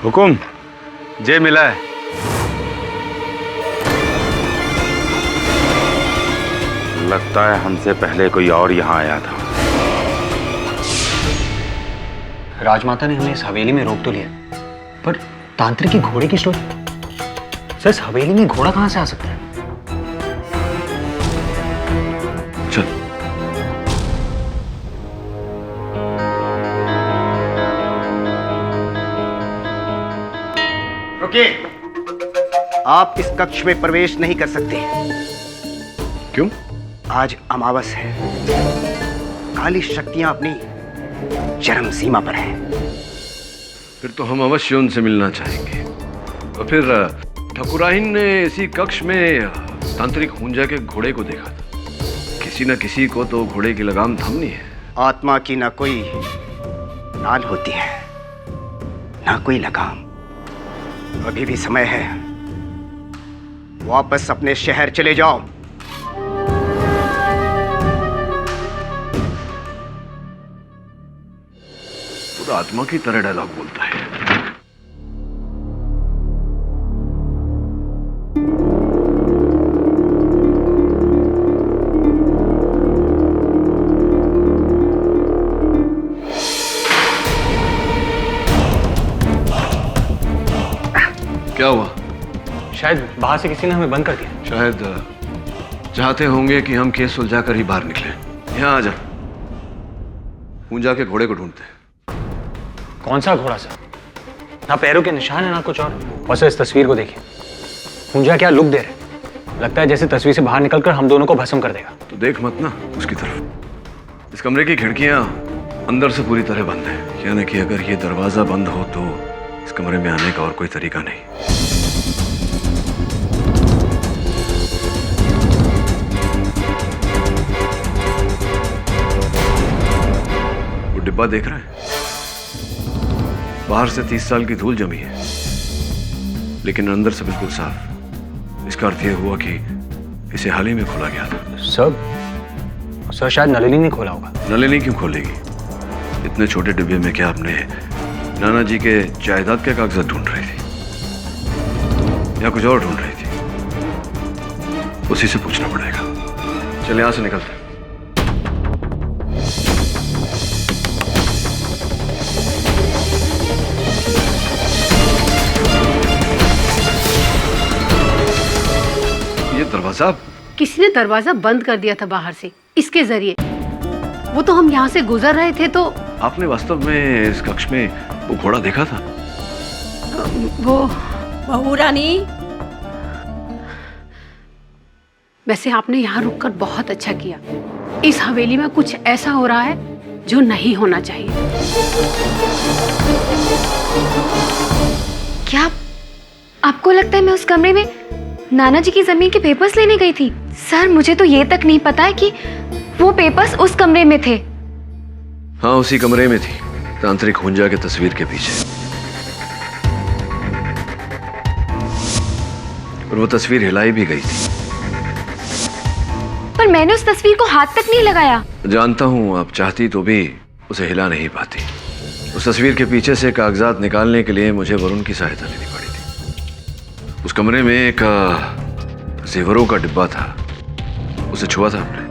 हुकुम, जे मिला है। लगता है हमसे पहले कोई और यहाँ आया था। राजमाता ने हमें इस हवेली में रोक तो लिया, पर तांत्रिक के घोड़े की स्टोरी, सर इस हवेली में घोड़ा कहाँ से आ सकता है? चल। आप इस कक्ष में प्रवेश नहीं कर सकते। क्यों? आज अमावस है, काली शक्तियां अपनी चरम सीमा पर हैं। फिर तो हम अवश्य उनसे मिलना चाहेंगे। और फिर ठकुराइन ने इसी कक्ष में तांत्रिक हुंजा के घोड़े को देखा था। किसी न किसी को तो घोड़े की लगाम थामनी है। आत्मा की ना कोई नाल होती है, ना कोई लगाम। अभी भी समय है, वापस अपने शहर चले जाओ। पूरा आत्मा की तरह डायलॉग बोलता है। क्या हुआ? शायद बाहर से किसी ने हमें बंद कर दिया। शायद चाहते होंगे कि हम केस सुलझाकर ही बाहर निकले। यहाँ आ जा, हुंजा के घोड़े को ढूंढते। कौन सा घोड़ा सर? ना पैरों के निशान है ना कुछ और सर इस तस्वीर को देखिए, हुंजा क्या लुक दे रहे हैं। लगता है जैसे तस्वीर से बाहर निकलकर हम दोनों को भस्म कर देगा। तो देख मत ना उसकी तरफ। इस कमरे की खिड़कियां अंदर से पूरी तरह बंद है, यानी कि अगर ये दरवाजा बंद हो तो इस कमरे में आने का और कोई तरीका नहीं। वो डिब्बा देख रहे हैं, बाहर से 30 साल की धूल जमी है, लेकिन अंदर से बिल्कुल साफ। इसका अर्थ यह हुआ कि इसे हाल ही में खोला गया था। सर शायद नलिनी ने खोला होगा। नलिनी क्यों खोलेगी? इतने छोटे डिब्बे में क्या आपने नाना जी के जायदाद के कागजात ढूंढ रही थी या कुछ और ढूंढ रही थी? उसी से पूछना पड़ेगा। चल यहां से निकलते। ये दरवाजा किसी ने दरवाजा बंद कर दिया था बाहर से इसके जरिए। वो तो हम यहाँ से गुजर रहे थे तो। आपने वास्तव में इस कक्ष में वो घोड़ा देखा था? वो बहू रानी, वैसे आपने यहाँ रुककर बहुत अच्छा किया। इस हवेली में कुछ ऐसा हो रहा है जो नहीं होना चाहिए। क्या आपको लगता है मैं उस कमरे में नाना जी की जमीन के पेपर्स लेने गई थी? सर मुझे तो ये तक नहीं पता है कि वो पेपर्स उस कमरे में थे। हाँ उसी कमरे में थी, तांत्रिक हुंजा के तस्वीर के पीछे। और वो तस्वीर हिलाई भी गई थी। पर मैंने उस तस्वीर को हाथ तक नहीं लगाया। जानता हूं आप चाहती तो भी उसे हिला नहीं पाती। उस तस्वीर के पीछे से कागजात निकालने के लिए मुझे वरुण की सहायता लेनी पड़ी थी। उस कमरे में एक जेवरों का डिब्बा था, उसे छुआ था आपने?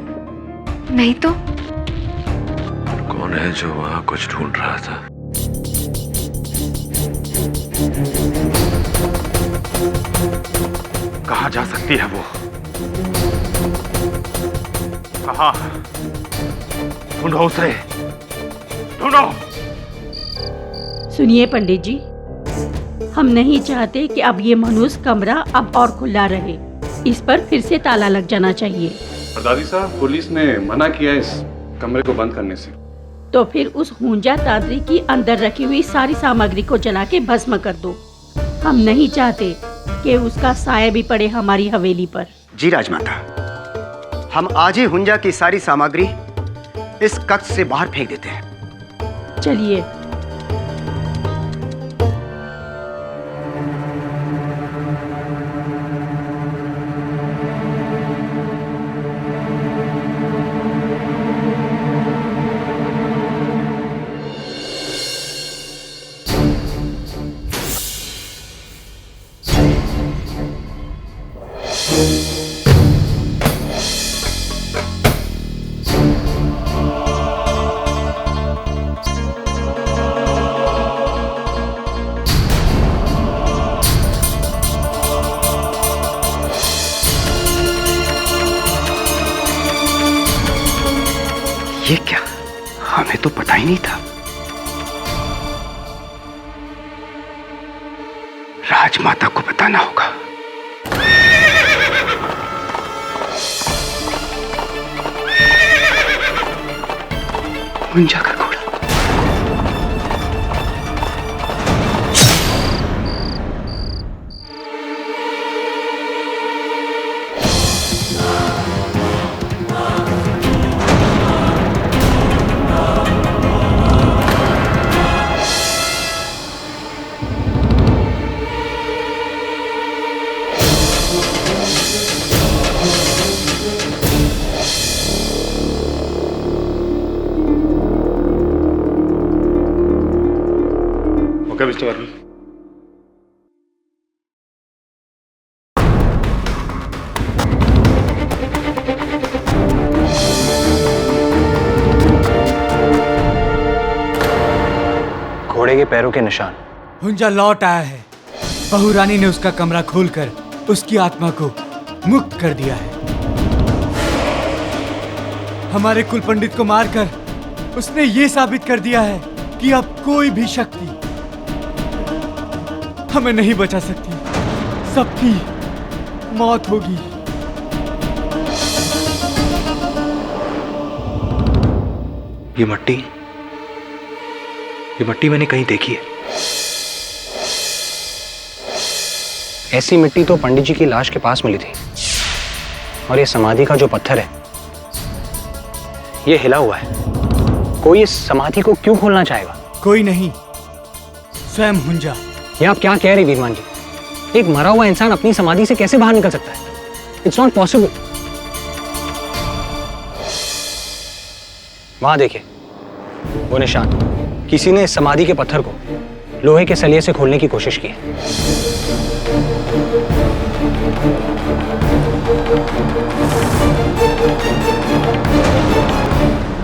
नहीं तो। कौन है जो वहां कुछ ढूंढ रहा था? कहाँ जा सकती है वो? कहाँ? ढूंढो उसे, ढूंढो। सुनिए पंडित जी, हम नहीं चाहते कि अब ये मनहूस कमरा अब और खुला रहे। इस पर फिर से ताला लग जाना चाहिए। दादी साहब, पुलिस ने मना किया इस कमरे को बंद करने से। तो फिर उस हुंजा तांत्रिक की अंदर रखी हुई सारी सामग्री को जला के भस्म कर दो। हम नहीं चाहते कि उसका साया भी पड़े हमारी हवेली पर। जी राजमाता, हम आज ही हुंजा की सारी सामग्री इस कक्ष से बाहर फेंक देते हैं। चलिए। ये क्या? हमें तो पता ही नहीं था। राजमाता को बताना होगा। हुंजा का घोड़ा। Okay mister Verma. घोड़े के पैरों के निशान। हुंजा लौट आया है। बहू रानी ने उसका कमरा खोलकर उसकी आत्मा को मुक्त कर दिया है। हमारे कुल पंडित को मारकर उसने ये साबित कर दिया है कि अब कोई भी शक्ति हमें नहीं बचा सकती, सबकी मौत होगी। ये मिट्टी मैंने कहीं देखी है। ऐसी मिट्टी तो पंडित जी की लाश के पास मिली थी। और ये समाधि का जो पत्थर है ये हिला हुआ है। कोई इस समाधि को क्यों खोलना चाहेगा? कोई नहीं, स्वयं हुंजा। ये आप क्या कह रहे वीरमान जी? एक मरा हुआ इंसान अपनी समाधि से कैसे बाहर निकल सकता है? It's not possible. वहां देखिए, वो निशान। किसी ने इस समाधि के पत्थर को लोहे के सलिए से खोलने की कोशिश की है।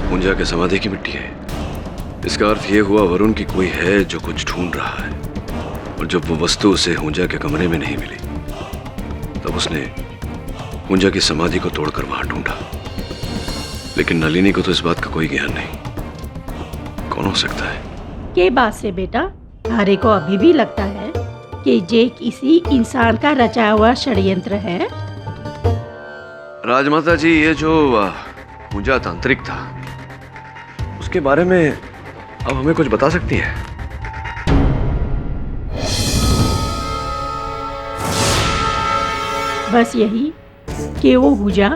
हुंजा के समाधि की मिट्टी है। इसका अर्थ यह हुआ वरुण की कोई है जो कुछ ढूंढ रहा है, और जब वो वस्तु उसे हुंजा के कमरे में नहीं मिली तब उसने हुंजा की समाधि को तोड़कर वहां ढूंढा। लेकिन नलिनी को तो इस बात का कोई ज्ञान नहीं। कौन हो सकता है? के बात से बेटा तारे को अभी भी लगता है कि ये किसी इंसान का रचा हुआ षड्यंत्र है। राजमाता जी, ये जो हुंजा तांत्रिक था उसके बारे में अब हमें कुछ बता सकती है? बस यही कि वो हुंजा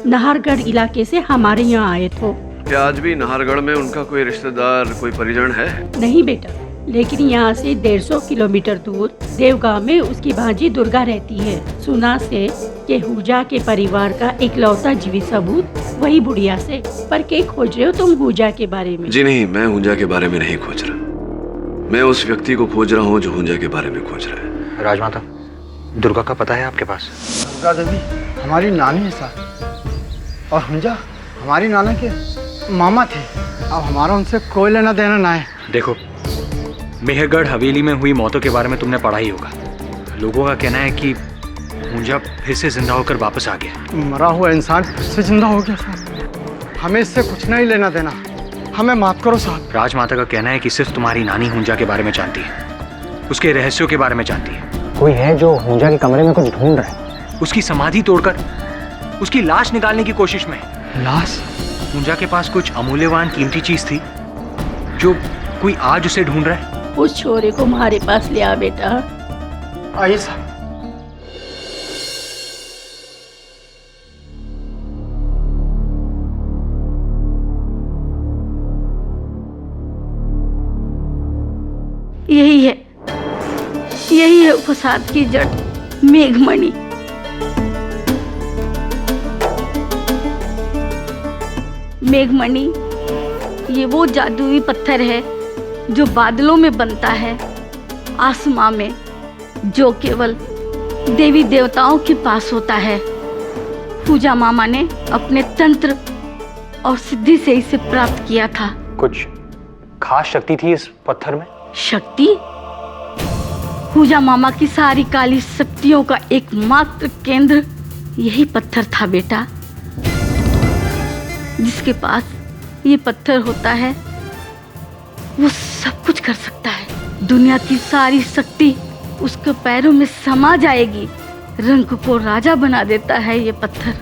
नाहरगढ़ इलाके से हमारे यहाँ आए थे। क्या आज भी नाहरगढ़ में उनका कोई रिश्तेदार, कोई परिजन है? नहीं बेटा, लेकिन यहाँ से 150 किलोमीटर दूर देवगांव में उसकी भांजी दुर्गा रहती है। सुना से कि हुंजा के परिवार का इकलौता जीवित सबूत वही बुढ़िया से। पर क्या खोज रहे हो तुम हुंजा के बारे में? जी नहीं, मैं हुंजा के बारे में नहीं खोज रहा। मैं उस व्यक्ति को खोज रहा हूँ जो हुंजा के बारे में खोज रहा है। राजमाता, दुर्गा का पता है आपके पास? दुर्गा देवी हमारी नानी है साहब, और हुंजा हमारी नाना के मामा थे। अब हमारा उनसे कोई लेना देना ना है। देखो, मेहरगढ़ हवेली में हुई मौतों के बारे में तुमने पढ़ा ही होगा। लोगों का कहना है कि हुंजा फिर से जिंदा होकर वापस आ गया। मरा हुआ इंसान फिर से जिंदा हो गया साहब। हमें इससे कुछ नहीं लेना देना, हमें माफ करो साहब। राजमाता का कहना है कि सिर्फ तुम्हारी नानी हुंजा के बारे में जानती है, उसके रहस्यों के बारे में जानती है। कोई है जो हुंजा के कमरे में कुछ ढूंढ रहा है। उसकी समाधि तोड़कर उसकी लाश निकालने की कोशिश में। लाश? हुंजा के पास कुछ अमूल्यवान कीमती चीज थी जो कोई आज उसे ढूंढ रहा है। उस छोरे को हमारे पास ले आ बेटा। आइए साहब। यही है फसाद की जड़, मेघमणि। मेघमणि ये वो जादुई पत्थर है जो बादलों में बनता है, आसमां में, जो केवल देवी देवताओं के पास होता है। पूजा मामा ने अपने तंत्र और सिद्धि से इसे प्राप्त किया था। कुछ खास शक्ति थी इस पत्थर में? शक्ति? पूजा मामा की सारी काली शक्तियों का एकमात्र केंद्र यही पत्थर था बेटा। जिसके पास ये पत्थर होता है वो सब कुछ कर सकता है। दुनिया की सारी शक्ति उसके पैरों में समा जाएगी। रंग को राजा बना देता है ये पत्थर।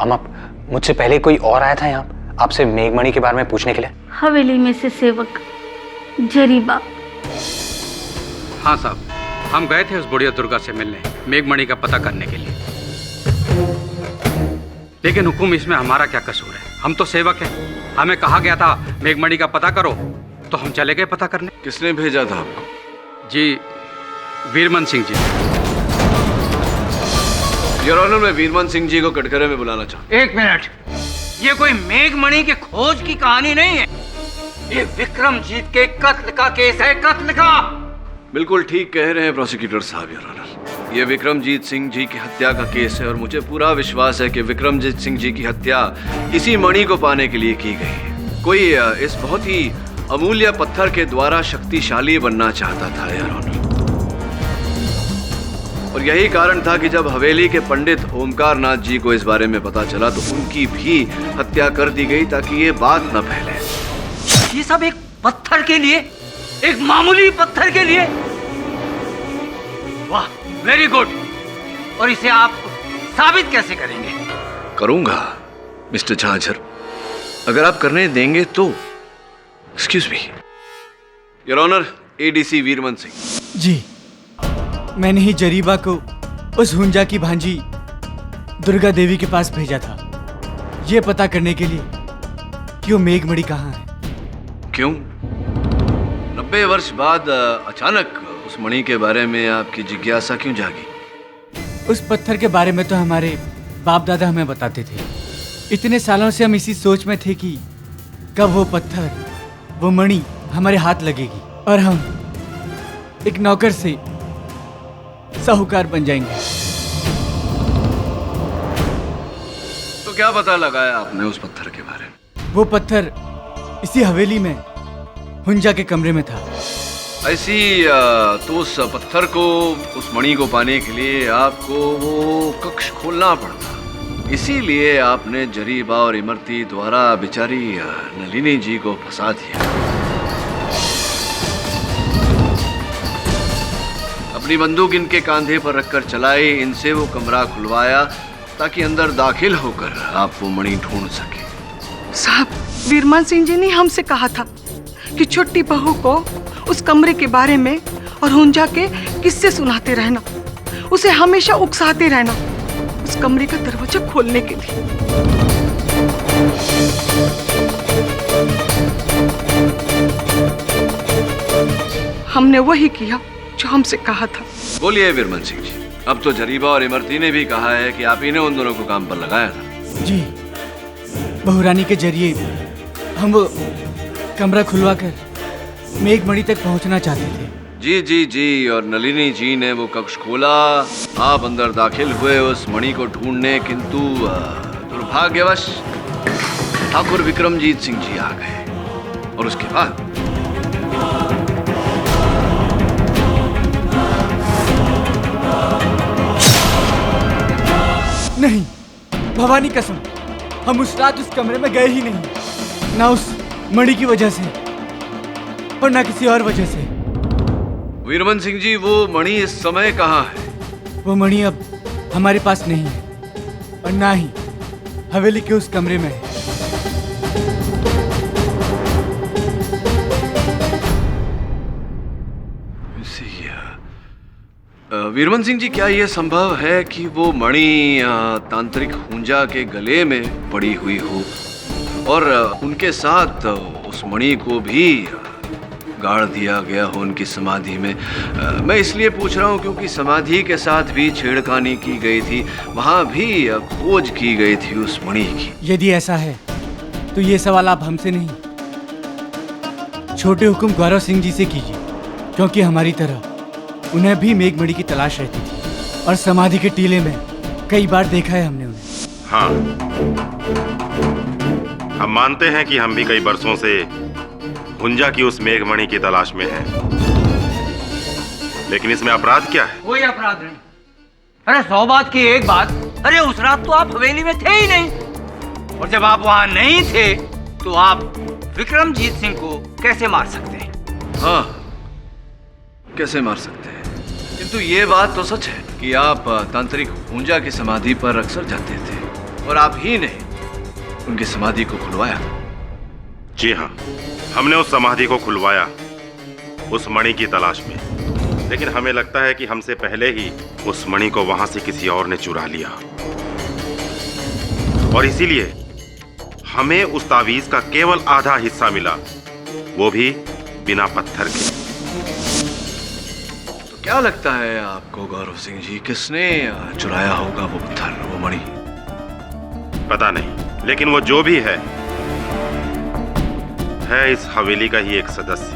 अम्मा, मुझसे पहले कोई और आया था यहाँ आपसे मेघमणि के बारे में पूछने के लिए? हवेली में से सेवक जरीबा। हाँ साहब, हम गए थे उस बुढ़िया दुर्गा से मिलने, मेघमणि का पता करने के लिए। लेकिन हुकुम इसमें हमारा क्या कसूर है? हम तो सेवक हैं। हमें कहा गया था मेघमणि का पता करो, तो हम चले गए पता करने। किसने भेजा था आपको? जी, वीरमन सिंह जी। योर ऑनर, मैं वीरमन सिंह जी को कटघरे में बुलाना चाहता हूं। एक मिनट, ये कोई मेघमणि के खोज की कहानी नहीं है। ये विक्रमजीत के कत्ल का केस है, कत्ल का। बिल्कुल ठीक कह रहे हैं प्रोसिक्यूटर साहब, योर ऑनर। ये विक्रमजीत सिंह जी की हत्या का केस है और मुझे पूरा विश्वास है कि विक्रमजीत सिंह जी की हत्या इसी मणि को पाने के लिए की गई है। कोई इस बहुत ही अमूल्य पत्थर के द्वारा शक्तिशाली बनना चाहता था, योर ऑनर। और यही कारण था कि जब हवेली के पंडित ओमकार नाथ जी को इस बारे में पता चला तो उनकी भी हत्या कर दी गई ताकि ये बात न फैले। ये सब एक पत्थर के लिए? एक मामूली पत्थर के लिए? वाह, वेरी गुड। और इसे आप साबित कैसे करेंगे? करूंगा मिस्टर झांझर, अगर आप करने देंगे तो। Excuse me, your honour, ADC Veeraman Singh. जी, मैंने ही जरीबा को उस हुंजा की भांजी दुर्गा देवी के पास भेजा था, ये पता करने के लिए कि वो मेघमणि कहाँ है। क्यों? 90 वर्ष बाद अचानक उस मणि के बारे में आपकी जिज्ञासा क्यों जागी? उस पत्थर के बारे में तो हमारे बाप दादा हमें बताते थे। इतने सालों से हम इसी सोच में थे कि कब वो पत्थर, वो मणि हमारे हाथ लगेगी और हम एक नौकर से साहूकार बन जाएंगे। तो क्या पता लगाया आपने उस पत्थर के बारे में? वो पत्थर इसी हवेली में हुंजा के कमरे में था। ऐसी तो उस पत्थर को, उस मणि को पाने के लिए आपको वो कक्ष खोलना पड़ता, इसीलिए आपने जरीबा और इमरती द्वारा बेचारी नलिनी जी को फंसा दिया। अपनी बंदूक इनके कांधे पर रखकर चलाई, इनसे वो कमरा खुलवाया ताकि अंदर दाखिल होकर आप वो मणि ढूंढ सके। साहब, वीरमन सिंह जी ने हमसे कहा था कि छोटी बहू को उस कमरे के बारे में और हुंजा के किस्से सुनाते रहना, उसे हमेशा उकसाते रहना, उस कमरे का दरवाजा खोलने के लिए। हमने वही किया जो हमसे कहा था। बोलिए वीरमन सिंह जी, अब तो जरीबा और इमरती ने भी कहा है कि आप ही ने उन दोनों को काम पर लगाया था। जी, बहुरानी के जरिए हम वो कमरा खुलवाकर मेघमणि तक पहुंचना चाहते थे। जी जी जी, और नलिनी जी ने वो कक्ष खोला, आप अंदर दाखिल हुए उस मणि को ढूंढने, किंतु दुर्भाग्यवश ठाकुर विक्रमजीत सिंह जी आ गए और उसके बाद नहीं, भवानी कसम, हम उस रात उस कमरे में गए ही नहीं, ना उस मणि की वजह से और ना किसी और वजह से। वीरमन सिंह जी, वो मणि इस समय कहाँ है? वो मणि अब हमारे पास नहीं है और ना ही हवेली के उस कमरे में है। वीरमन सिंह जी, क्या यह संभव है कि वो मणि तांत्रिक हुंजा के गले में पड़ी हुई हो और उनके साथ उस मणि को भी गाड़ दिया गया हो उनकी समाधि में? मैं इसलिए पूछ रहा हूँ क्योंकि समाधि के साथ भी छेड़खानी की गई थी, वहां भी खोज की गई थी उस मणि की। यदि ऐसा है तो ये सवाल आप हमसे नहीं, छोटे हुकुम गौरव सिंह जी से कीजिए, क्योंकि हमारी तरह उन्हें भी मेघमणि की तलाश रहती थी और समाधि के टीले में कई बार देखा है हमने उन्हें। हाँ, हम मानते हैं कि हम भी कई बरसों से हुंजा की उस मेघमणि की तलाश में हैं। लेकिन इसमें अपराध क्या है? कोई अपराध नहीं। अरे 100 बात की एक बात, अरे उस रात तो आप हवेली में थे ही नहीं, और जब आप वहां नहीं थे तो आप विक्रमजीत सिंह को कैसे मार सकते हैं? हाँ, कैसे मार सकते हैं, किंतु ये बात तो सच है कि आप तांत्रिक हुंजा की समाधि पर अक्सर जाते थे और आप ही ने उनकी समाधि को खुलवाया। जी हाँ, हमने उस समाधि को खुलवाया उस मणि की तलाश में, लेकिन हमें लगता है कि हमसे पहले ही उस मणि को वहां से किसी और ने चुरा लिया और इसीलिए हमें उस तावीज का केवल आधा हिस्सा मिला, वो भी बिना पत्थर के। तो क्या लगता है आपको गौरव सिंह जी, किसने चुराया होगा वो पत्थर, वो मणि? पता नहीं, लेकिन वो जो भी है इस हवेली का ही एक सदस्य।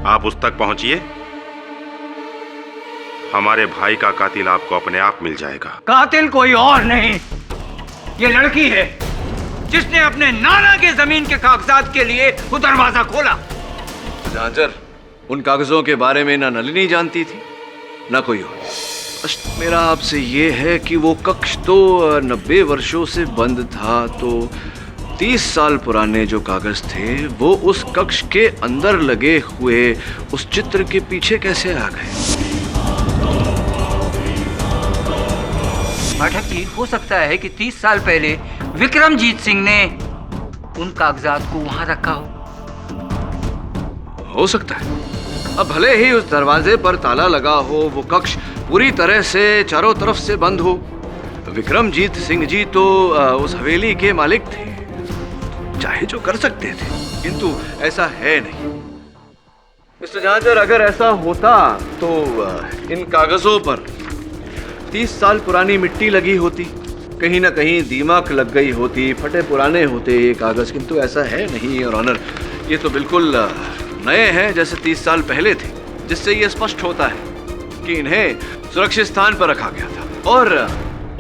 आप उस तक पहुंचिए, हमारे भाई का कातिल आपको अपने आप मिल जाएगा। कातिल कोई और नहीं, ये लड़की है जिसने अपने नाना के जमीन के कागजात के लिए वो दरवाजा खोला। झांझर, उन कागजों के बारे में ना नलिनी जानती थी ना कोई और, प्रश्न मेरा आपसे ये है कि वो कक्ष तो 90 वर्षों से बंद था, तो 30 साल पुराने जो कागज थे वो उस कक्ष के अंदर लगे हुए उस चित्र के पीछे कैसे आ गए? पाठक जी, हो सकता है कि 30 साल पहले विक्रमजीत सिंह ने उन कागजात को वहां रखा हो सकता है। अब भले ही उस दरवाजे पर ताला लगा हो, वो कक्ष पूरी तरह से चारों तरफ से बंद हो, विक्रमजीत सिंह जी तो उस हवेली के मालिक थे, चाहे जो कर सकते थे, किंतु ऐसा है नहीं। मिस्टर झांझर, अगर ऐसा होता तो इन कागजों पर 30 साल पुरानी मिट्टी लगी होती, कहीं ना कहीं दीमक लग गई होती, फटे पुराने होते ये कागज, किंतु ऐसा है नहीं। और ऑनर, ये तो बिल्कुल नए हैं जैसे 30 साल पहले थे, जिससे ये स्पष्ट होता है कि इन्हें सुरक्षित स्थान पर रखा गया था और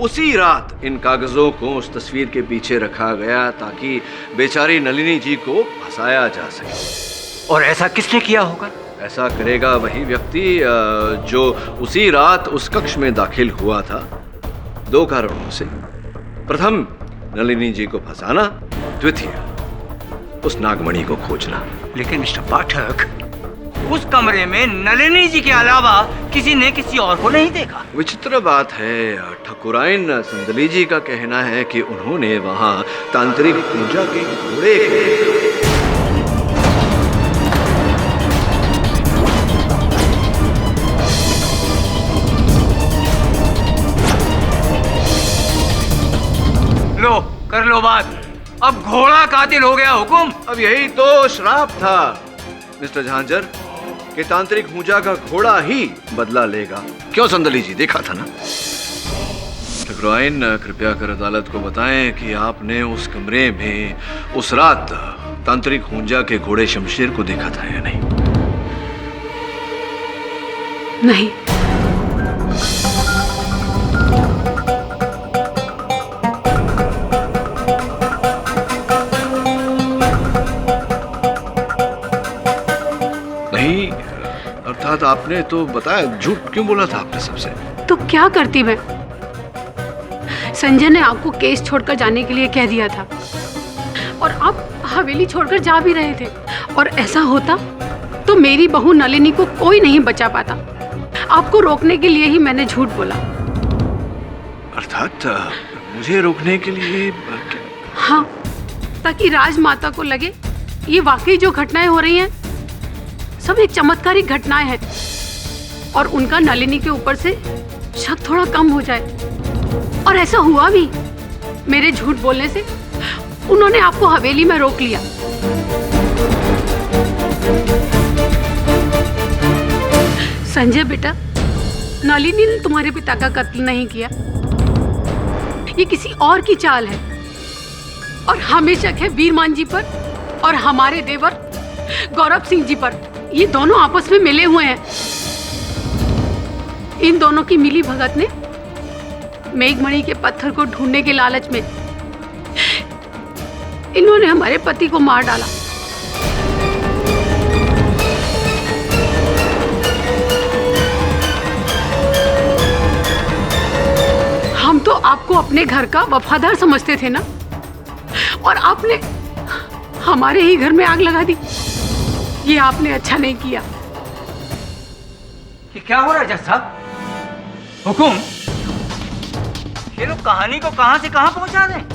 उसी रात इन कागजों को उस तस्वीर के पीछे रखा गया ताकि बेचारी नलिनी जी को फंसाया जा सके। और ऐसा किसने किया होगा? ऐसा करेगा वही व्यक्ति जो उसी रात उस कक्ष में दाखिल हुआ था, 2 कारणों से। प्रथम, नलिनी जी को फंसाना, द्वितीय, उस नागमणि को खोजना। लेकिन मिस्टर पाठक, उस कमरे में नलिनी जी के अलावा किसी ने किसी और को नहीं देखा। विचित्र बात है, ठाकुराइन संदली जी का कहना है कि उन्होंने वहां तांत्रिक पूजा के घोड़े लो, कर लो बात। अब घोड़ा कातिल हो गया हुकुम। अब यही तो श्राप था मिस्टर झांझर, कि तांत्रिक पूजा का घोड़ा ही बदला लेगा। क्यों संदली जी, देखा था ना? ठाकुराइन, कृपया कर अदालत को बताएं कि आपने उस कमरे में उस रात तांत्रिक हुंजा के घोड़े शमशेर को देखा था या नहीं? नहीं। नहीं, अर्थात आपने तो बताया, झूठ क्यों बोला था आपने सबसे? तो क्या करती मैं? संजय ने आपको केस छोड़कर जाने के लिए कह दिया था और आप हवेली छोड़कर जा भी रहे थे, और ऐसा होता तो मेरी बहू नलिनी को कोई नहीं बचा पाता। आपको रोकने के लिए ही मैंने झूठ बोला। अर्थात मुझे रोकने के लिए? हाँ, ताकि राजमाता को लगे ये वाकई जो घटनाएं हो रही हैं सब एक चमत्कारिक घटनाएं हैं, और उनका नलिनी के ऊपर से शक थोड़ा कम हो जाए। और ऐसा हुआ भी। मेरे झूठ बोलने से उन्होंने आपको हवेली में रोक लिया। संजय बेटा, नलिनी ने तुम्हारे पिता का कत्ल नहीं किया, ये किसी और की चाल है, और हमें शक है वीरमान जी पर और हमारे देवर गौरव सिंह जी पर। ये दोनों आपस में मिले हुए हैं। इन दोनों की मिली भगत ने मेघमणि के पत्थर को ढूंढने के लालच में इन्होंने हमारे पति को मार डाला। हम तो आपको अपने घर का वफादार समझते थे ना, और आपने हमारे ही घर में आग लगा दी। ये आपने अच्छा नहीं किया। ये क्या हो रहा है जज साहब? हुकुम, ये लोग कहानी को कहां से कहां पहुंचा रहे हैं?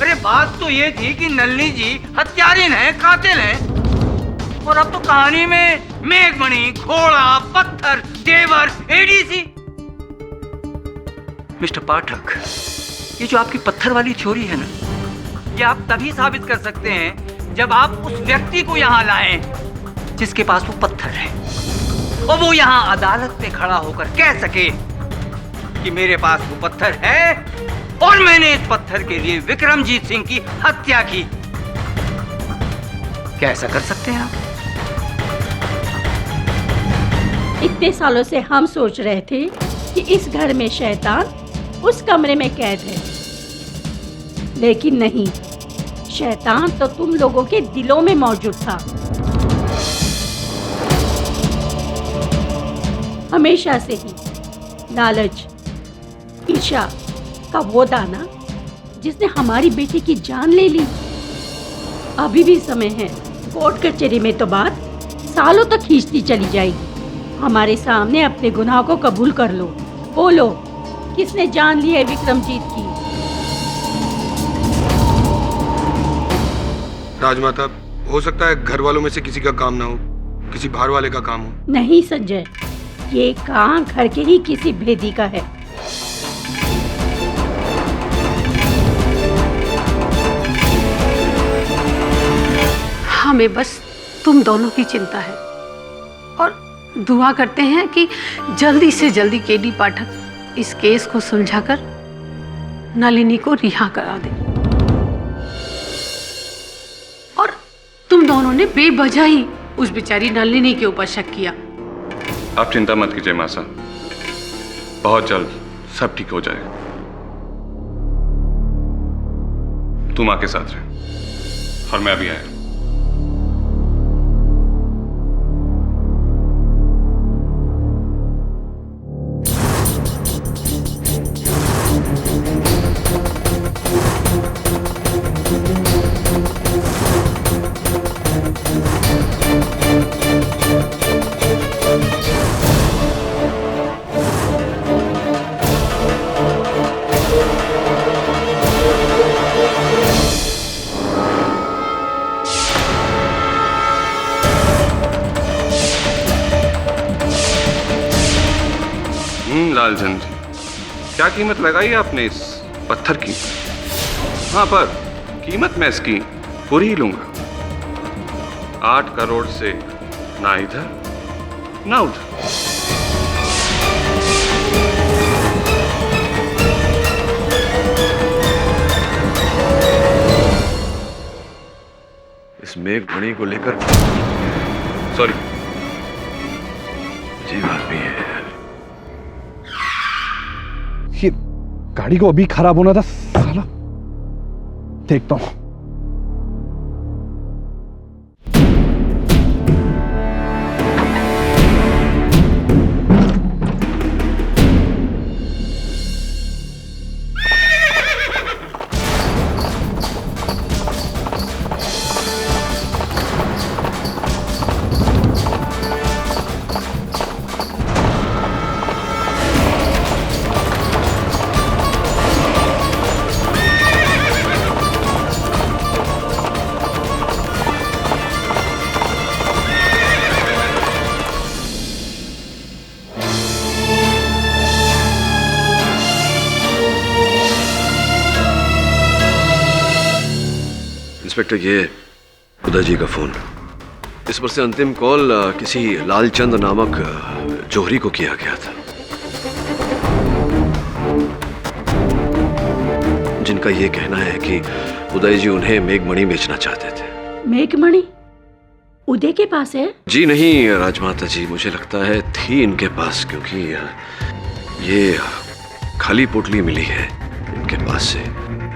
अरे बात तो ये थी कि नलिनी जी हत्यारिन है, कातिल है, और अब तो कहानी में मेघमणि, घोड़ा, पत्थर, देवर, एडीसी। मिस्टर पाठक, ये जो आपकी पत्थर वाली थ्योरी है ना, ये आप तभी साबित कर सकते हैं जब आप उस व्यक्ति को यहाँ लाएं जिसके पास वो पत्थर है, और वो यहाँ अदालत में खड़ा होकर कह सके कि मेरे पास वो पत्थर है और मैंने इस पत्थर के लिए विक्रमजीत सिंह की हत्या की। क्या ऐसा कर सकते हैं आप? इतने सालों से हम सोच रहे थे कि इस घर में शैतान उस कमरे में कैद है, लेकिन नहीं, शैतान तो तुम लोगों के दिलों में मौजूद था। हमेशा से ही लालच, ईर्ष्या का वो दाना जिसने हमारी बेटी की जान ले ली। अभी भी समय है। कोर्ट कचहरी में तो बात सालों तक खींचती चली जाएगी। हमारे सामने अपने गुनाह को कबूल कर लो। बोलो, किसने जान ली है विक्रमजीत की? राजमाता, हो सकता है घर वालों में से किसी का काम ना हो, किसी बाहर वाले का काम हो। नहीं संजय, ये काम घर के ही किसी भेदी का है। हमें बस तुम दोनों की चिंता है और दुआ करते हैं कि जल्दी से जल्दी केडी पाठक इस केस को सुलझाकर नलिनी को रिहा करा दे। और तुम दोनों ने बेवजह ही उस बेचारी नलिनी के ऊपर शक किया। आप चिंता मत कीजिए मासा, बहुत जल्द सब ठीक हो जाएगा। तुम आके साथ रहे और मैं अभी आया। लालचंद जी, क्या कीमत लगाई आपने इस पत्थर की? हाँ, पर कीमत मैं इसकी पूरी ही लूंगा। 8 करोड़ से ना इधर ना उधर। इस मेघमणि को लेकर सॉरी, अजीब आदमी है। ये गाड़ी को अभी खराब होना था साला। देखता हूं। इंस्पेक्टर, ये खुदा जी का फोन। इस पर से अंतिम कॉल किसी लालचंद नामक जोहरी को किया गया था, जिनका ये कहना है कि उदय जी उन्हें मेघमणि बेचना चाहते थे। मेघमणि उदय के पास है? जी नहीं राजमाता जी, मुझे लगता है थी इनके पास, क्योंकि ये खाली पोटली मिली है इनके पास से।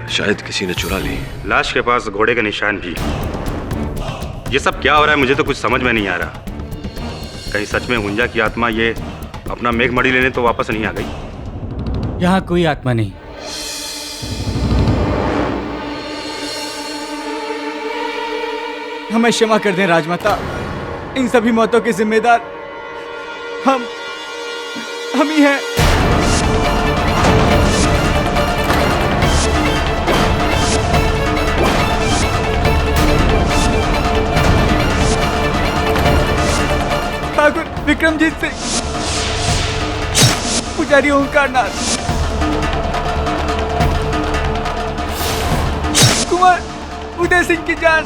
शायद किसी ने चुरा ली। लाश के पास घोड़े का निशान भी। ये सब क्या हो रहा है, मुझे तो कुछ समझ में नहीं आ रहा। कहीं सच में हुंजा की आत्मा ये अपना मेघमणि लेने तो वापस नहीं आ गई? यहाँ कोई आत्मा नहीं। हमें क्षमा कर दें राजमाता, इन सभी मौतों के जिम्मेदार हम ही हैं। ठाकुर विक्रमजीत सिंह, पुजारी ओंकारनाथ, कुमार उदय सिंह की जान।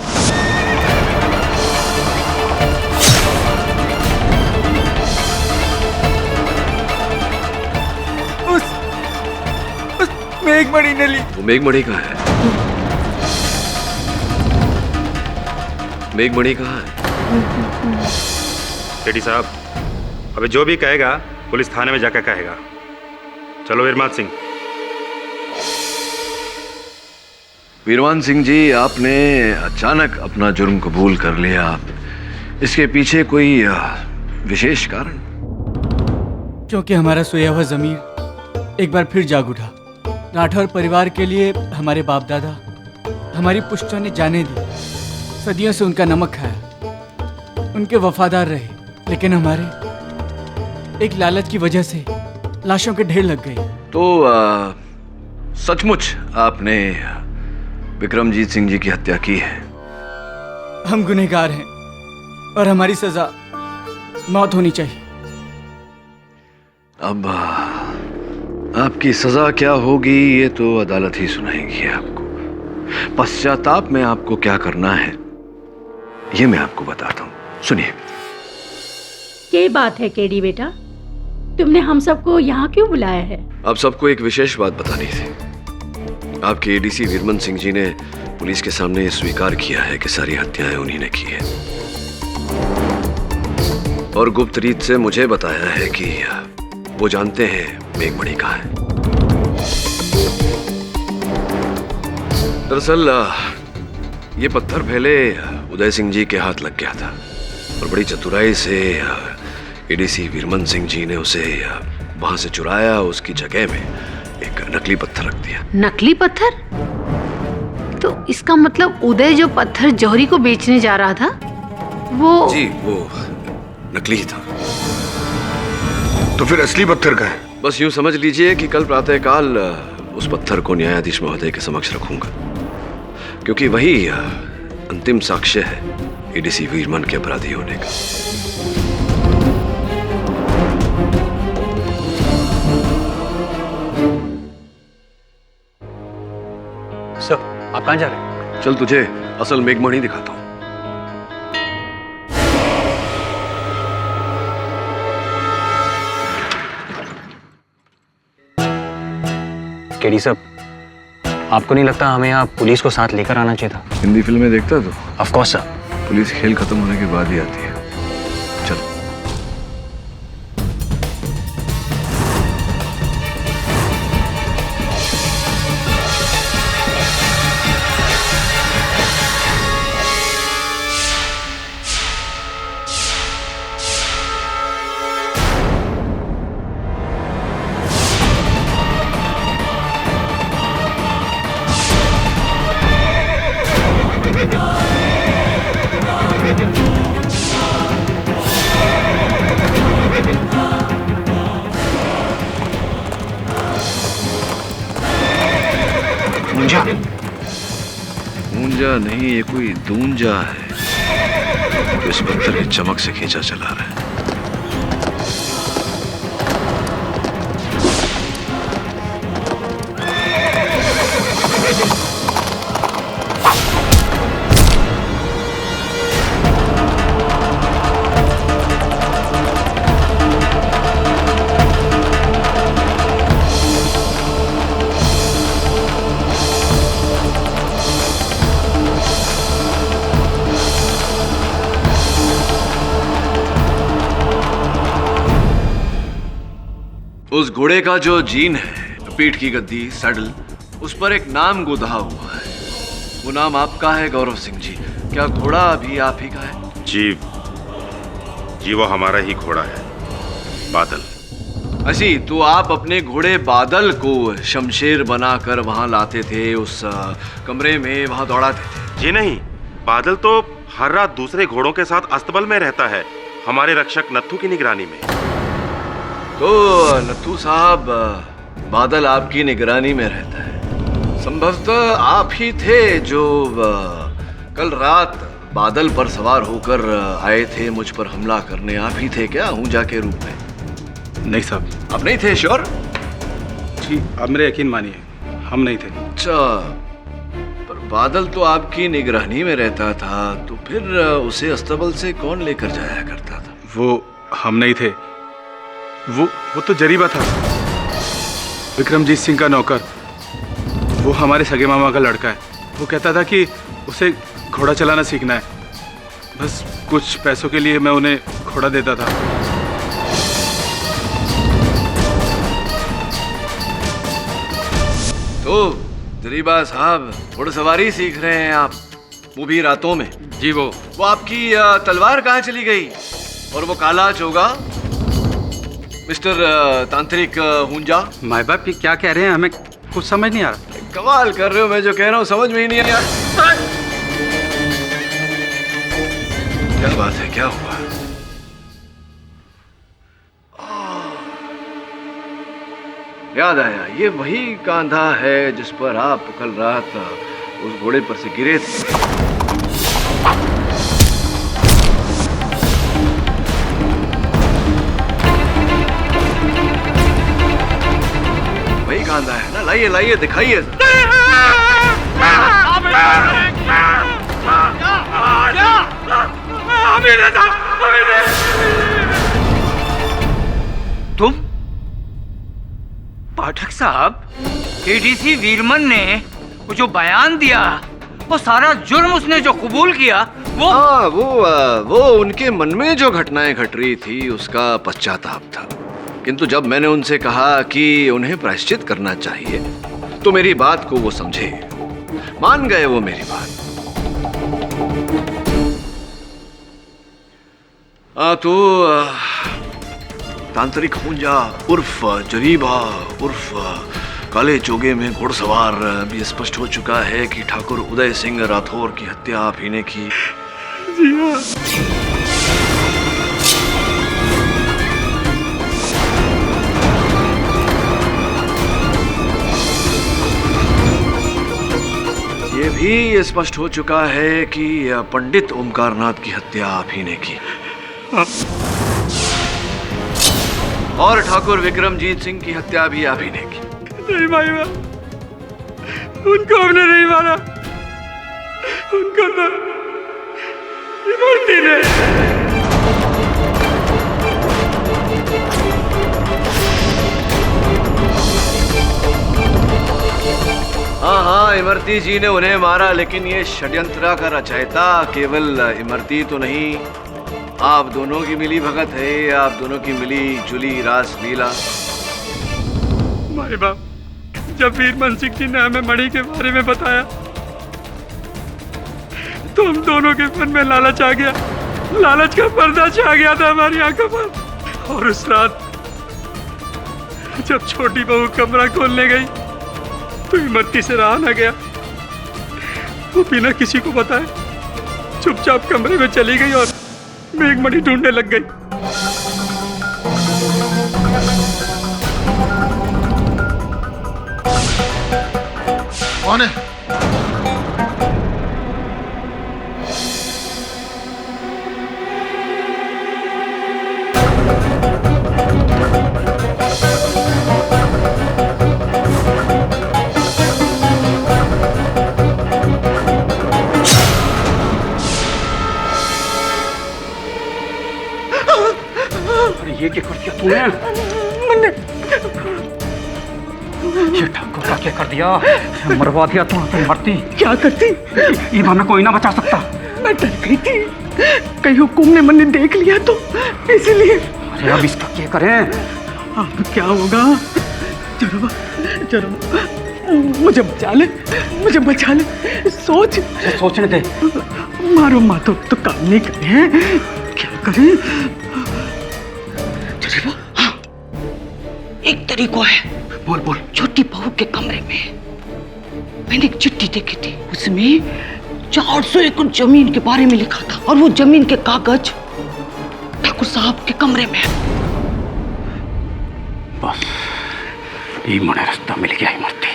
उस मेघमणि ने ली। वो मेघमणि कहाँ है? मेघमणि कहाँ है? केडी साहब, अबे जो भी कहेगा पुलिस थाने में जाकर कहेगा। चलो वीरमान सिंह। वीरमान सिंह जी, आपने अचानक अपना जुर्म कबूल कर लिया, इसके पीछे कोई विशेष कारण? क्योंकि हमारा सोया हुआ जमीर एक बार फिर जाग उठा। राठौर परिवार के लिए हमारे बाप दादा, हमारी पुश्तों ने जाने दी, सदियों से उनका नमक खाया, उनके वफादार रहे, लेकिन हमारे एक लालच की वजह से लाशों के ढेर लग गए। तो सचमुच आपने विक्रमजीत सिंह जी की हत्या की है? हम गुनहगार हैं और हमारी सजा मौत होनी चाहिए। अब आपकी सजा क्या होगी ये तो अदालत ही सुनाएगी आपको। पश्चाताप में आपको क्या करना है ये मैं आपको बताता हूँ। सुनिए। क्या बात है केडी बेटा, तुमने हम सबको यहाँ क्यों बुलाया है? आप सबको एक विशेष बात बतानी थी। आपके एडीसी वीरमन सिंह जी ने पुलिस के सामने स्वीकार किया है कि सारी हत्याएं उन्हीं ने की है, और गुप्त रीत से मुझे बताया है कि वो जानते हैं मेघमणि कहाँ है। दरअसल ये पत्थर पहले उदय सिंह जी के हाथ लग गया था और बड़ी चतुराई से एडीसी वीरमन सिंह जी ने उसे वहां से चुराया, उसकी जगह में एक नकली पत्थर रख दिया। नकली पत्थर? तो इसका मतलब उदय जो पत्थर जौहरी को बेचने जा रहा था वो? जी वो नकली ही था। तो फिर असली पत्थर का है? बस यूं समझ लीजिए कि कल प्रातःकाल उस पत्थर को न्यायाधीश महोदय के समक्ष रखूंगा, क्योंकि वही अंतिम साक्ष्य है एडीसी वीरमन के अपराधी होने का। सर, आप कहाँ जा रहे हैं? चल तुझे असल मेघमणि दिखाता हूँ। केडी साहब, आपको नहीं लगता हमें यहाँ पुलिस को साथ लेकर आना चाहिए था? हिंदी फिल्में देखता तो? Of course sir. पुलिस खेल खत्म होने के बाद ही आती है। चल। ऊंजा नहीं, ये कोई दूंजा है तो इस पत्थर की चमक से खींचा चला रहा है। उस घोड़े का जो जीन है, पीठ की गद्दी, सैडल, उस पर एक नाम गुधा हुआ है। वो नाम आपका है गौरव सिंह जी। क्या घोड़ा अभी आप ही का है? जी वो हमारा ही घोड़ा है, बादल। असी तो आप अपने घोड़े बादल को शमशेर बनाकर वहां लाते थे, उस कमरे में वहां दौड़ाते थे? जी नहीं, बादल तो हर रात दूसरे घोड़ों के साथ अस्तबल में रहता है, हमारे रक्षक नत्थू की निगरानी में। तो नत्थू साहब, बादल आपकी निगरानी में रहता है। संभवतः आप ही थे जो कल रात बादल पर सवार होकर आए थे मुझ पर हमला करने। आप ही थे क्या ऊंजा के रूप में? नहीं साहब। आप नहीं थे? श्योर? जी आप मेरे यकीन मानिए, हम नहीं थे। अच्छा, पर बादल तो आपकी निगरानी में रहता था, तो फिर उसे अस्तबल से कौन लेकर जाया करता था? वो हम नहीं थे, वो तो जरीबा था, विक्रमजीत सिंह का नौकर। वो हमारे सगे मामा का लड़का है। वो कहता था कि उसे घोड़ा चलाना सीखना है, बस कुछ पैसों के लिए मैं उन्हें घोड़ा देता था। तो जरीबा साहब, घोड़सवारी सीख रहे हैं आप, वो भी रातों में? जी वो आपकी तलवार कहाँ चली गई? और वो काला चोगा? मिस्टर तांत्रिक हुंजा। माँ बाप ये क्या कह रहे हैं, हमें कुछ समझ नहीं आ रहा। कमाल कर रहे हो, मैं जो कह रहा हूँ समझ में ही नहीं आ रहा। क्या बात है, क्या हुआ? याद आया, ये वही कांधा है जिस पर आप कल रात उस घोड़े पर से गिरे थे। वही कांधा है ना? लाइए लाइए दिखाइए। तुम पाठक साहब, एडीसी वीरमन ने वो जो बयान दिया, वो सारा जुर्म उसने जो कबूल किया, वो हाँ, वो उनके मन में जो घटनाएं घट रही थी उसका पश्चाताप था। किंतु जब मैंने उनसे कहा कि उन्हें प्रायश्चित करना चाहिए तो मेरी बात को वो समझे, मान गए वो मेरी बात। तो तांत्रिक हुंजा उर्फ जरीबा उर्फ काले चोगे में घुड़सवार भी स्पष्ट हो चुका है कि ठाकुर उदय सिंह राठौर की हत्या आप ही ने की। जी हाँ। ये भी स्पष्ट हो चुका है कि पंडित ओमकारनाथ की हत्या आप ही ने की। और ठाकुर विक्रमजीत सिंह की हत्या भी आप ही ने की। नहीं भाई, उनको हमने नहीं मारा, उनको तो इमरती ने। हाँ, इमरती जी ने उन्हें मारा, लेकिन ये षड्यंत्र का रचयिता केवल इमरती तो नहीं, आप दोनों की मिली भगत है, आप दोनों की मिली जुली रास लीला। माए बाप, जब वीरमन सिंह जी ने हमें मणि के बारे में बताया तो हम दोनों के मन में लालच आ गया, लालच का पर्दा छा गया था हमारी आंखों पर। और उस रात जब छोटी बहू कमरा खोलने गई तो इमरती से रहा न गया, वो बिना किसी को बताए चुपचाप कमरे में चली गई और मेघमणि ढूंढने लग गई। कौन है? ये क्या कर दिया तूने? ये ठाकुर का क्या कर दिया? मरवा दिया तू, मरती। क्या करती? ये हमें कोई ना बचा सकता। मैं डर गई थी, कहीं हुकुम ने मैंने देख लिया तो इसलिए। अरे अब इसका क्या करें? अब क्या होगा? जरा मुझे बचा ले, मुझे बचा ले। सोचने दे। मारो मातो तो काम नहीं करे, क्या करें? एक तरीका है। बोल बोल। छोटी बहू के कमरे में मैंने एक चिट्ठी देखी थी, उसमें 400 एकड़ जमीन के बारे में लिखा था और वो जमीन के कागज ठाकुर साहब के कमरे में है। बस ये मने रास्ता मिल गया इमरती।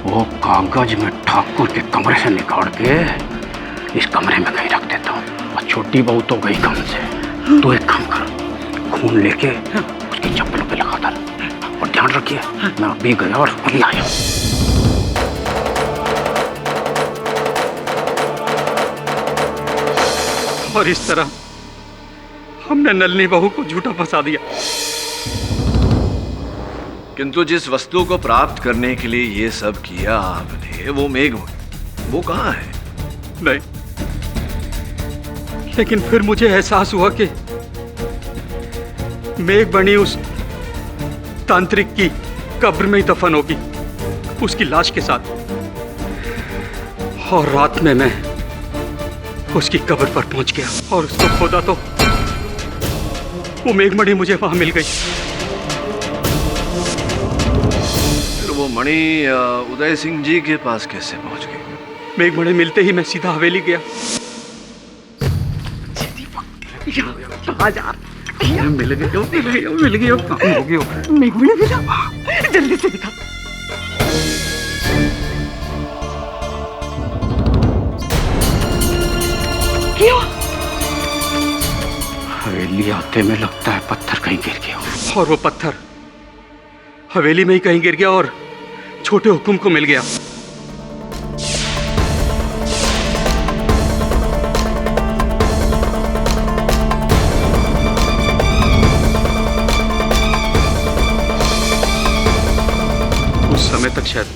वो कागज में ठाकुर के कमरे से निकाल के इस कमरे में कहीं रख देता हूँ। और छोटी बहू तो गई काम से, तो एक काम कर, खून लेके उसकी चप्पलों पे लगा डाल। और ध्यान रखिए, मैं अभी गया और अभी आया। और इस तरह हमने नलनी बहू को झूठा फंसा दिया। किंतु जिस वस्तु को प्राप्त करने के लिए ये सब किया आपने, वो मेघमणि, वो कहाँ है? नहीं, लेकिन फिर मुझे एहसास हुआ कि मेघमणि उस तांत्रिक की कब्र में ही दफन होगी, उसकी लाश के साथ। और रात में मैं उसकी कब्र पर पहुंच गया और उसको खोदा तो वो मेघमणि मुझे वहां मिल गई। फिर वो मणि उदय सिंह जी के पास कैसे पहुंच गई? मेघमणि मिलते ही मैं सीधा हवेली गया। मिल गई काम हो गया। मेघमणि मिला, जल्दी से दिखा। क्यों? हवेली आते में लगता है पत्थर कहीं गिर गया, और वो पत्थर हवेली में ही कहीं गिर गया और छोटे हुकुम को मिल गया। उस समय तक शायद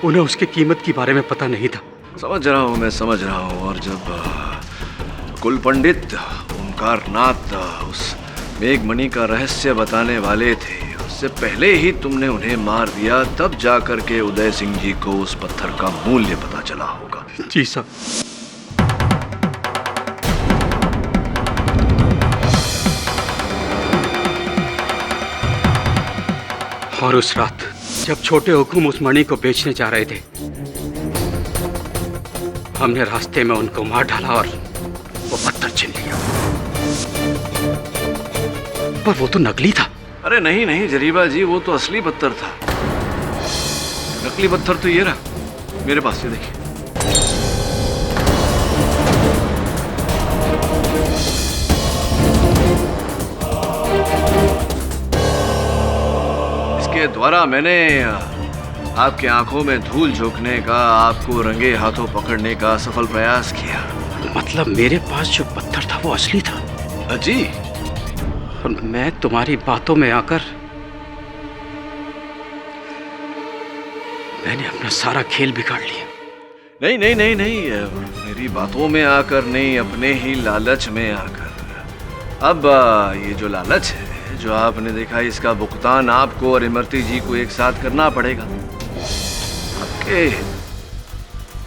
उन्हें उसकी कीमत के बारे में पता नहीं था। समझ रहा हूँ, मैं समझ रहा हूँ। और जब कुल पंडित ओंकारनाथ उस मेघमणि का रहस्य बताने वाले थे, उससे पहले ही तुमने उन्हें मार दिया, तब जाकर के उदय सिंह जी को उस पत्थर का मूल्य पता चला होगा। जी साहब। और उस रात जब छोटे हुकुम उस मणि को बेचने जा रहे थे, हमने रास्ते में उनको मार डाला और वो पत्थर छीन लिया। पर वो तो नकली था। अरे नहीं नहीं जरीबा जी, वो तो असली पत्थर था। नकली पत्थर तो ये रहा मेरे पास, ये देखिए। इसके द्वारा मैंने आपके आंखों में धूल झोंकने का, आपको रंगे हाथों पकड़ने का सफल प्रयास किया। मतलब मेरे पास जो पत्थर था वो असली था? जी। और मैं तुम्हारी बातों में आकर मैंने अपना सारा खेल बिगाड़ लिया। नहीं नहीं नहीं नहीं, मेरी बातों में आकर नहीं, अपने ही लालच में आकर। अब ये जो लालच है जो आपने देखा, इसका भुगतान आपको और इमरती जी को एक साथ करना पड़ेगा। आपके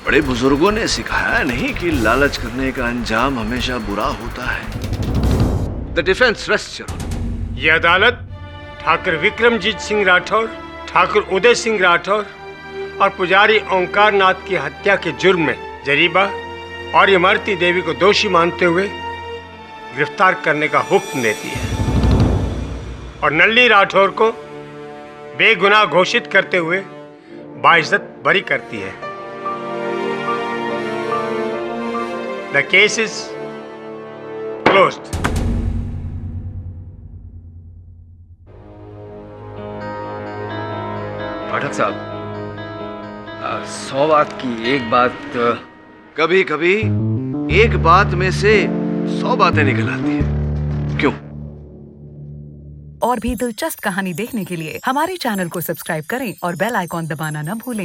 बड़े बुजुर्गों ने सिखाया नहीं कि लालच करने का अंजाम हमेशा बुरा होता है। The defence rest. ये अदालत ठाकुर विक्रमजीत सिंह राठौर, ठाकुर उदय सिंह राठौर और पुजारी ओंकारनाथ की हत्या के जुर्म में जरीबा और इमरती देवी को दोषी मानते हुए गिरफ्तार करने का हुक्म देती है और नल्ली राठौर को बेगुनाह घोषित करते हुए बाइज्जत बरी करती है। The case is closed. Pathak साहब, 100 बात की एक बात। कभी कभी एक बात में से 100 बातें निकल आती हैं। क्यों? और भी दिलचस्प कहानी देखने के लिए हमारे चैनल को सब्सक्राइब करें और बेल आइकॉन दबाना न भूलें।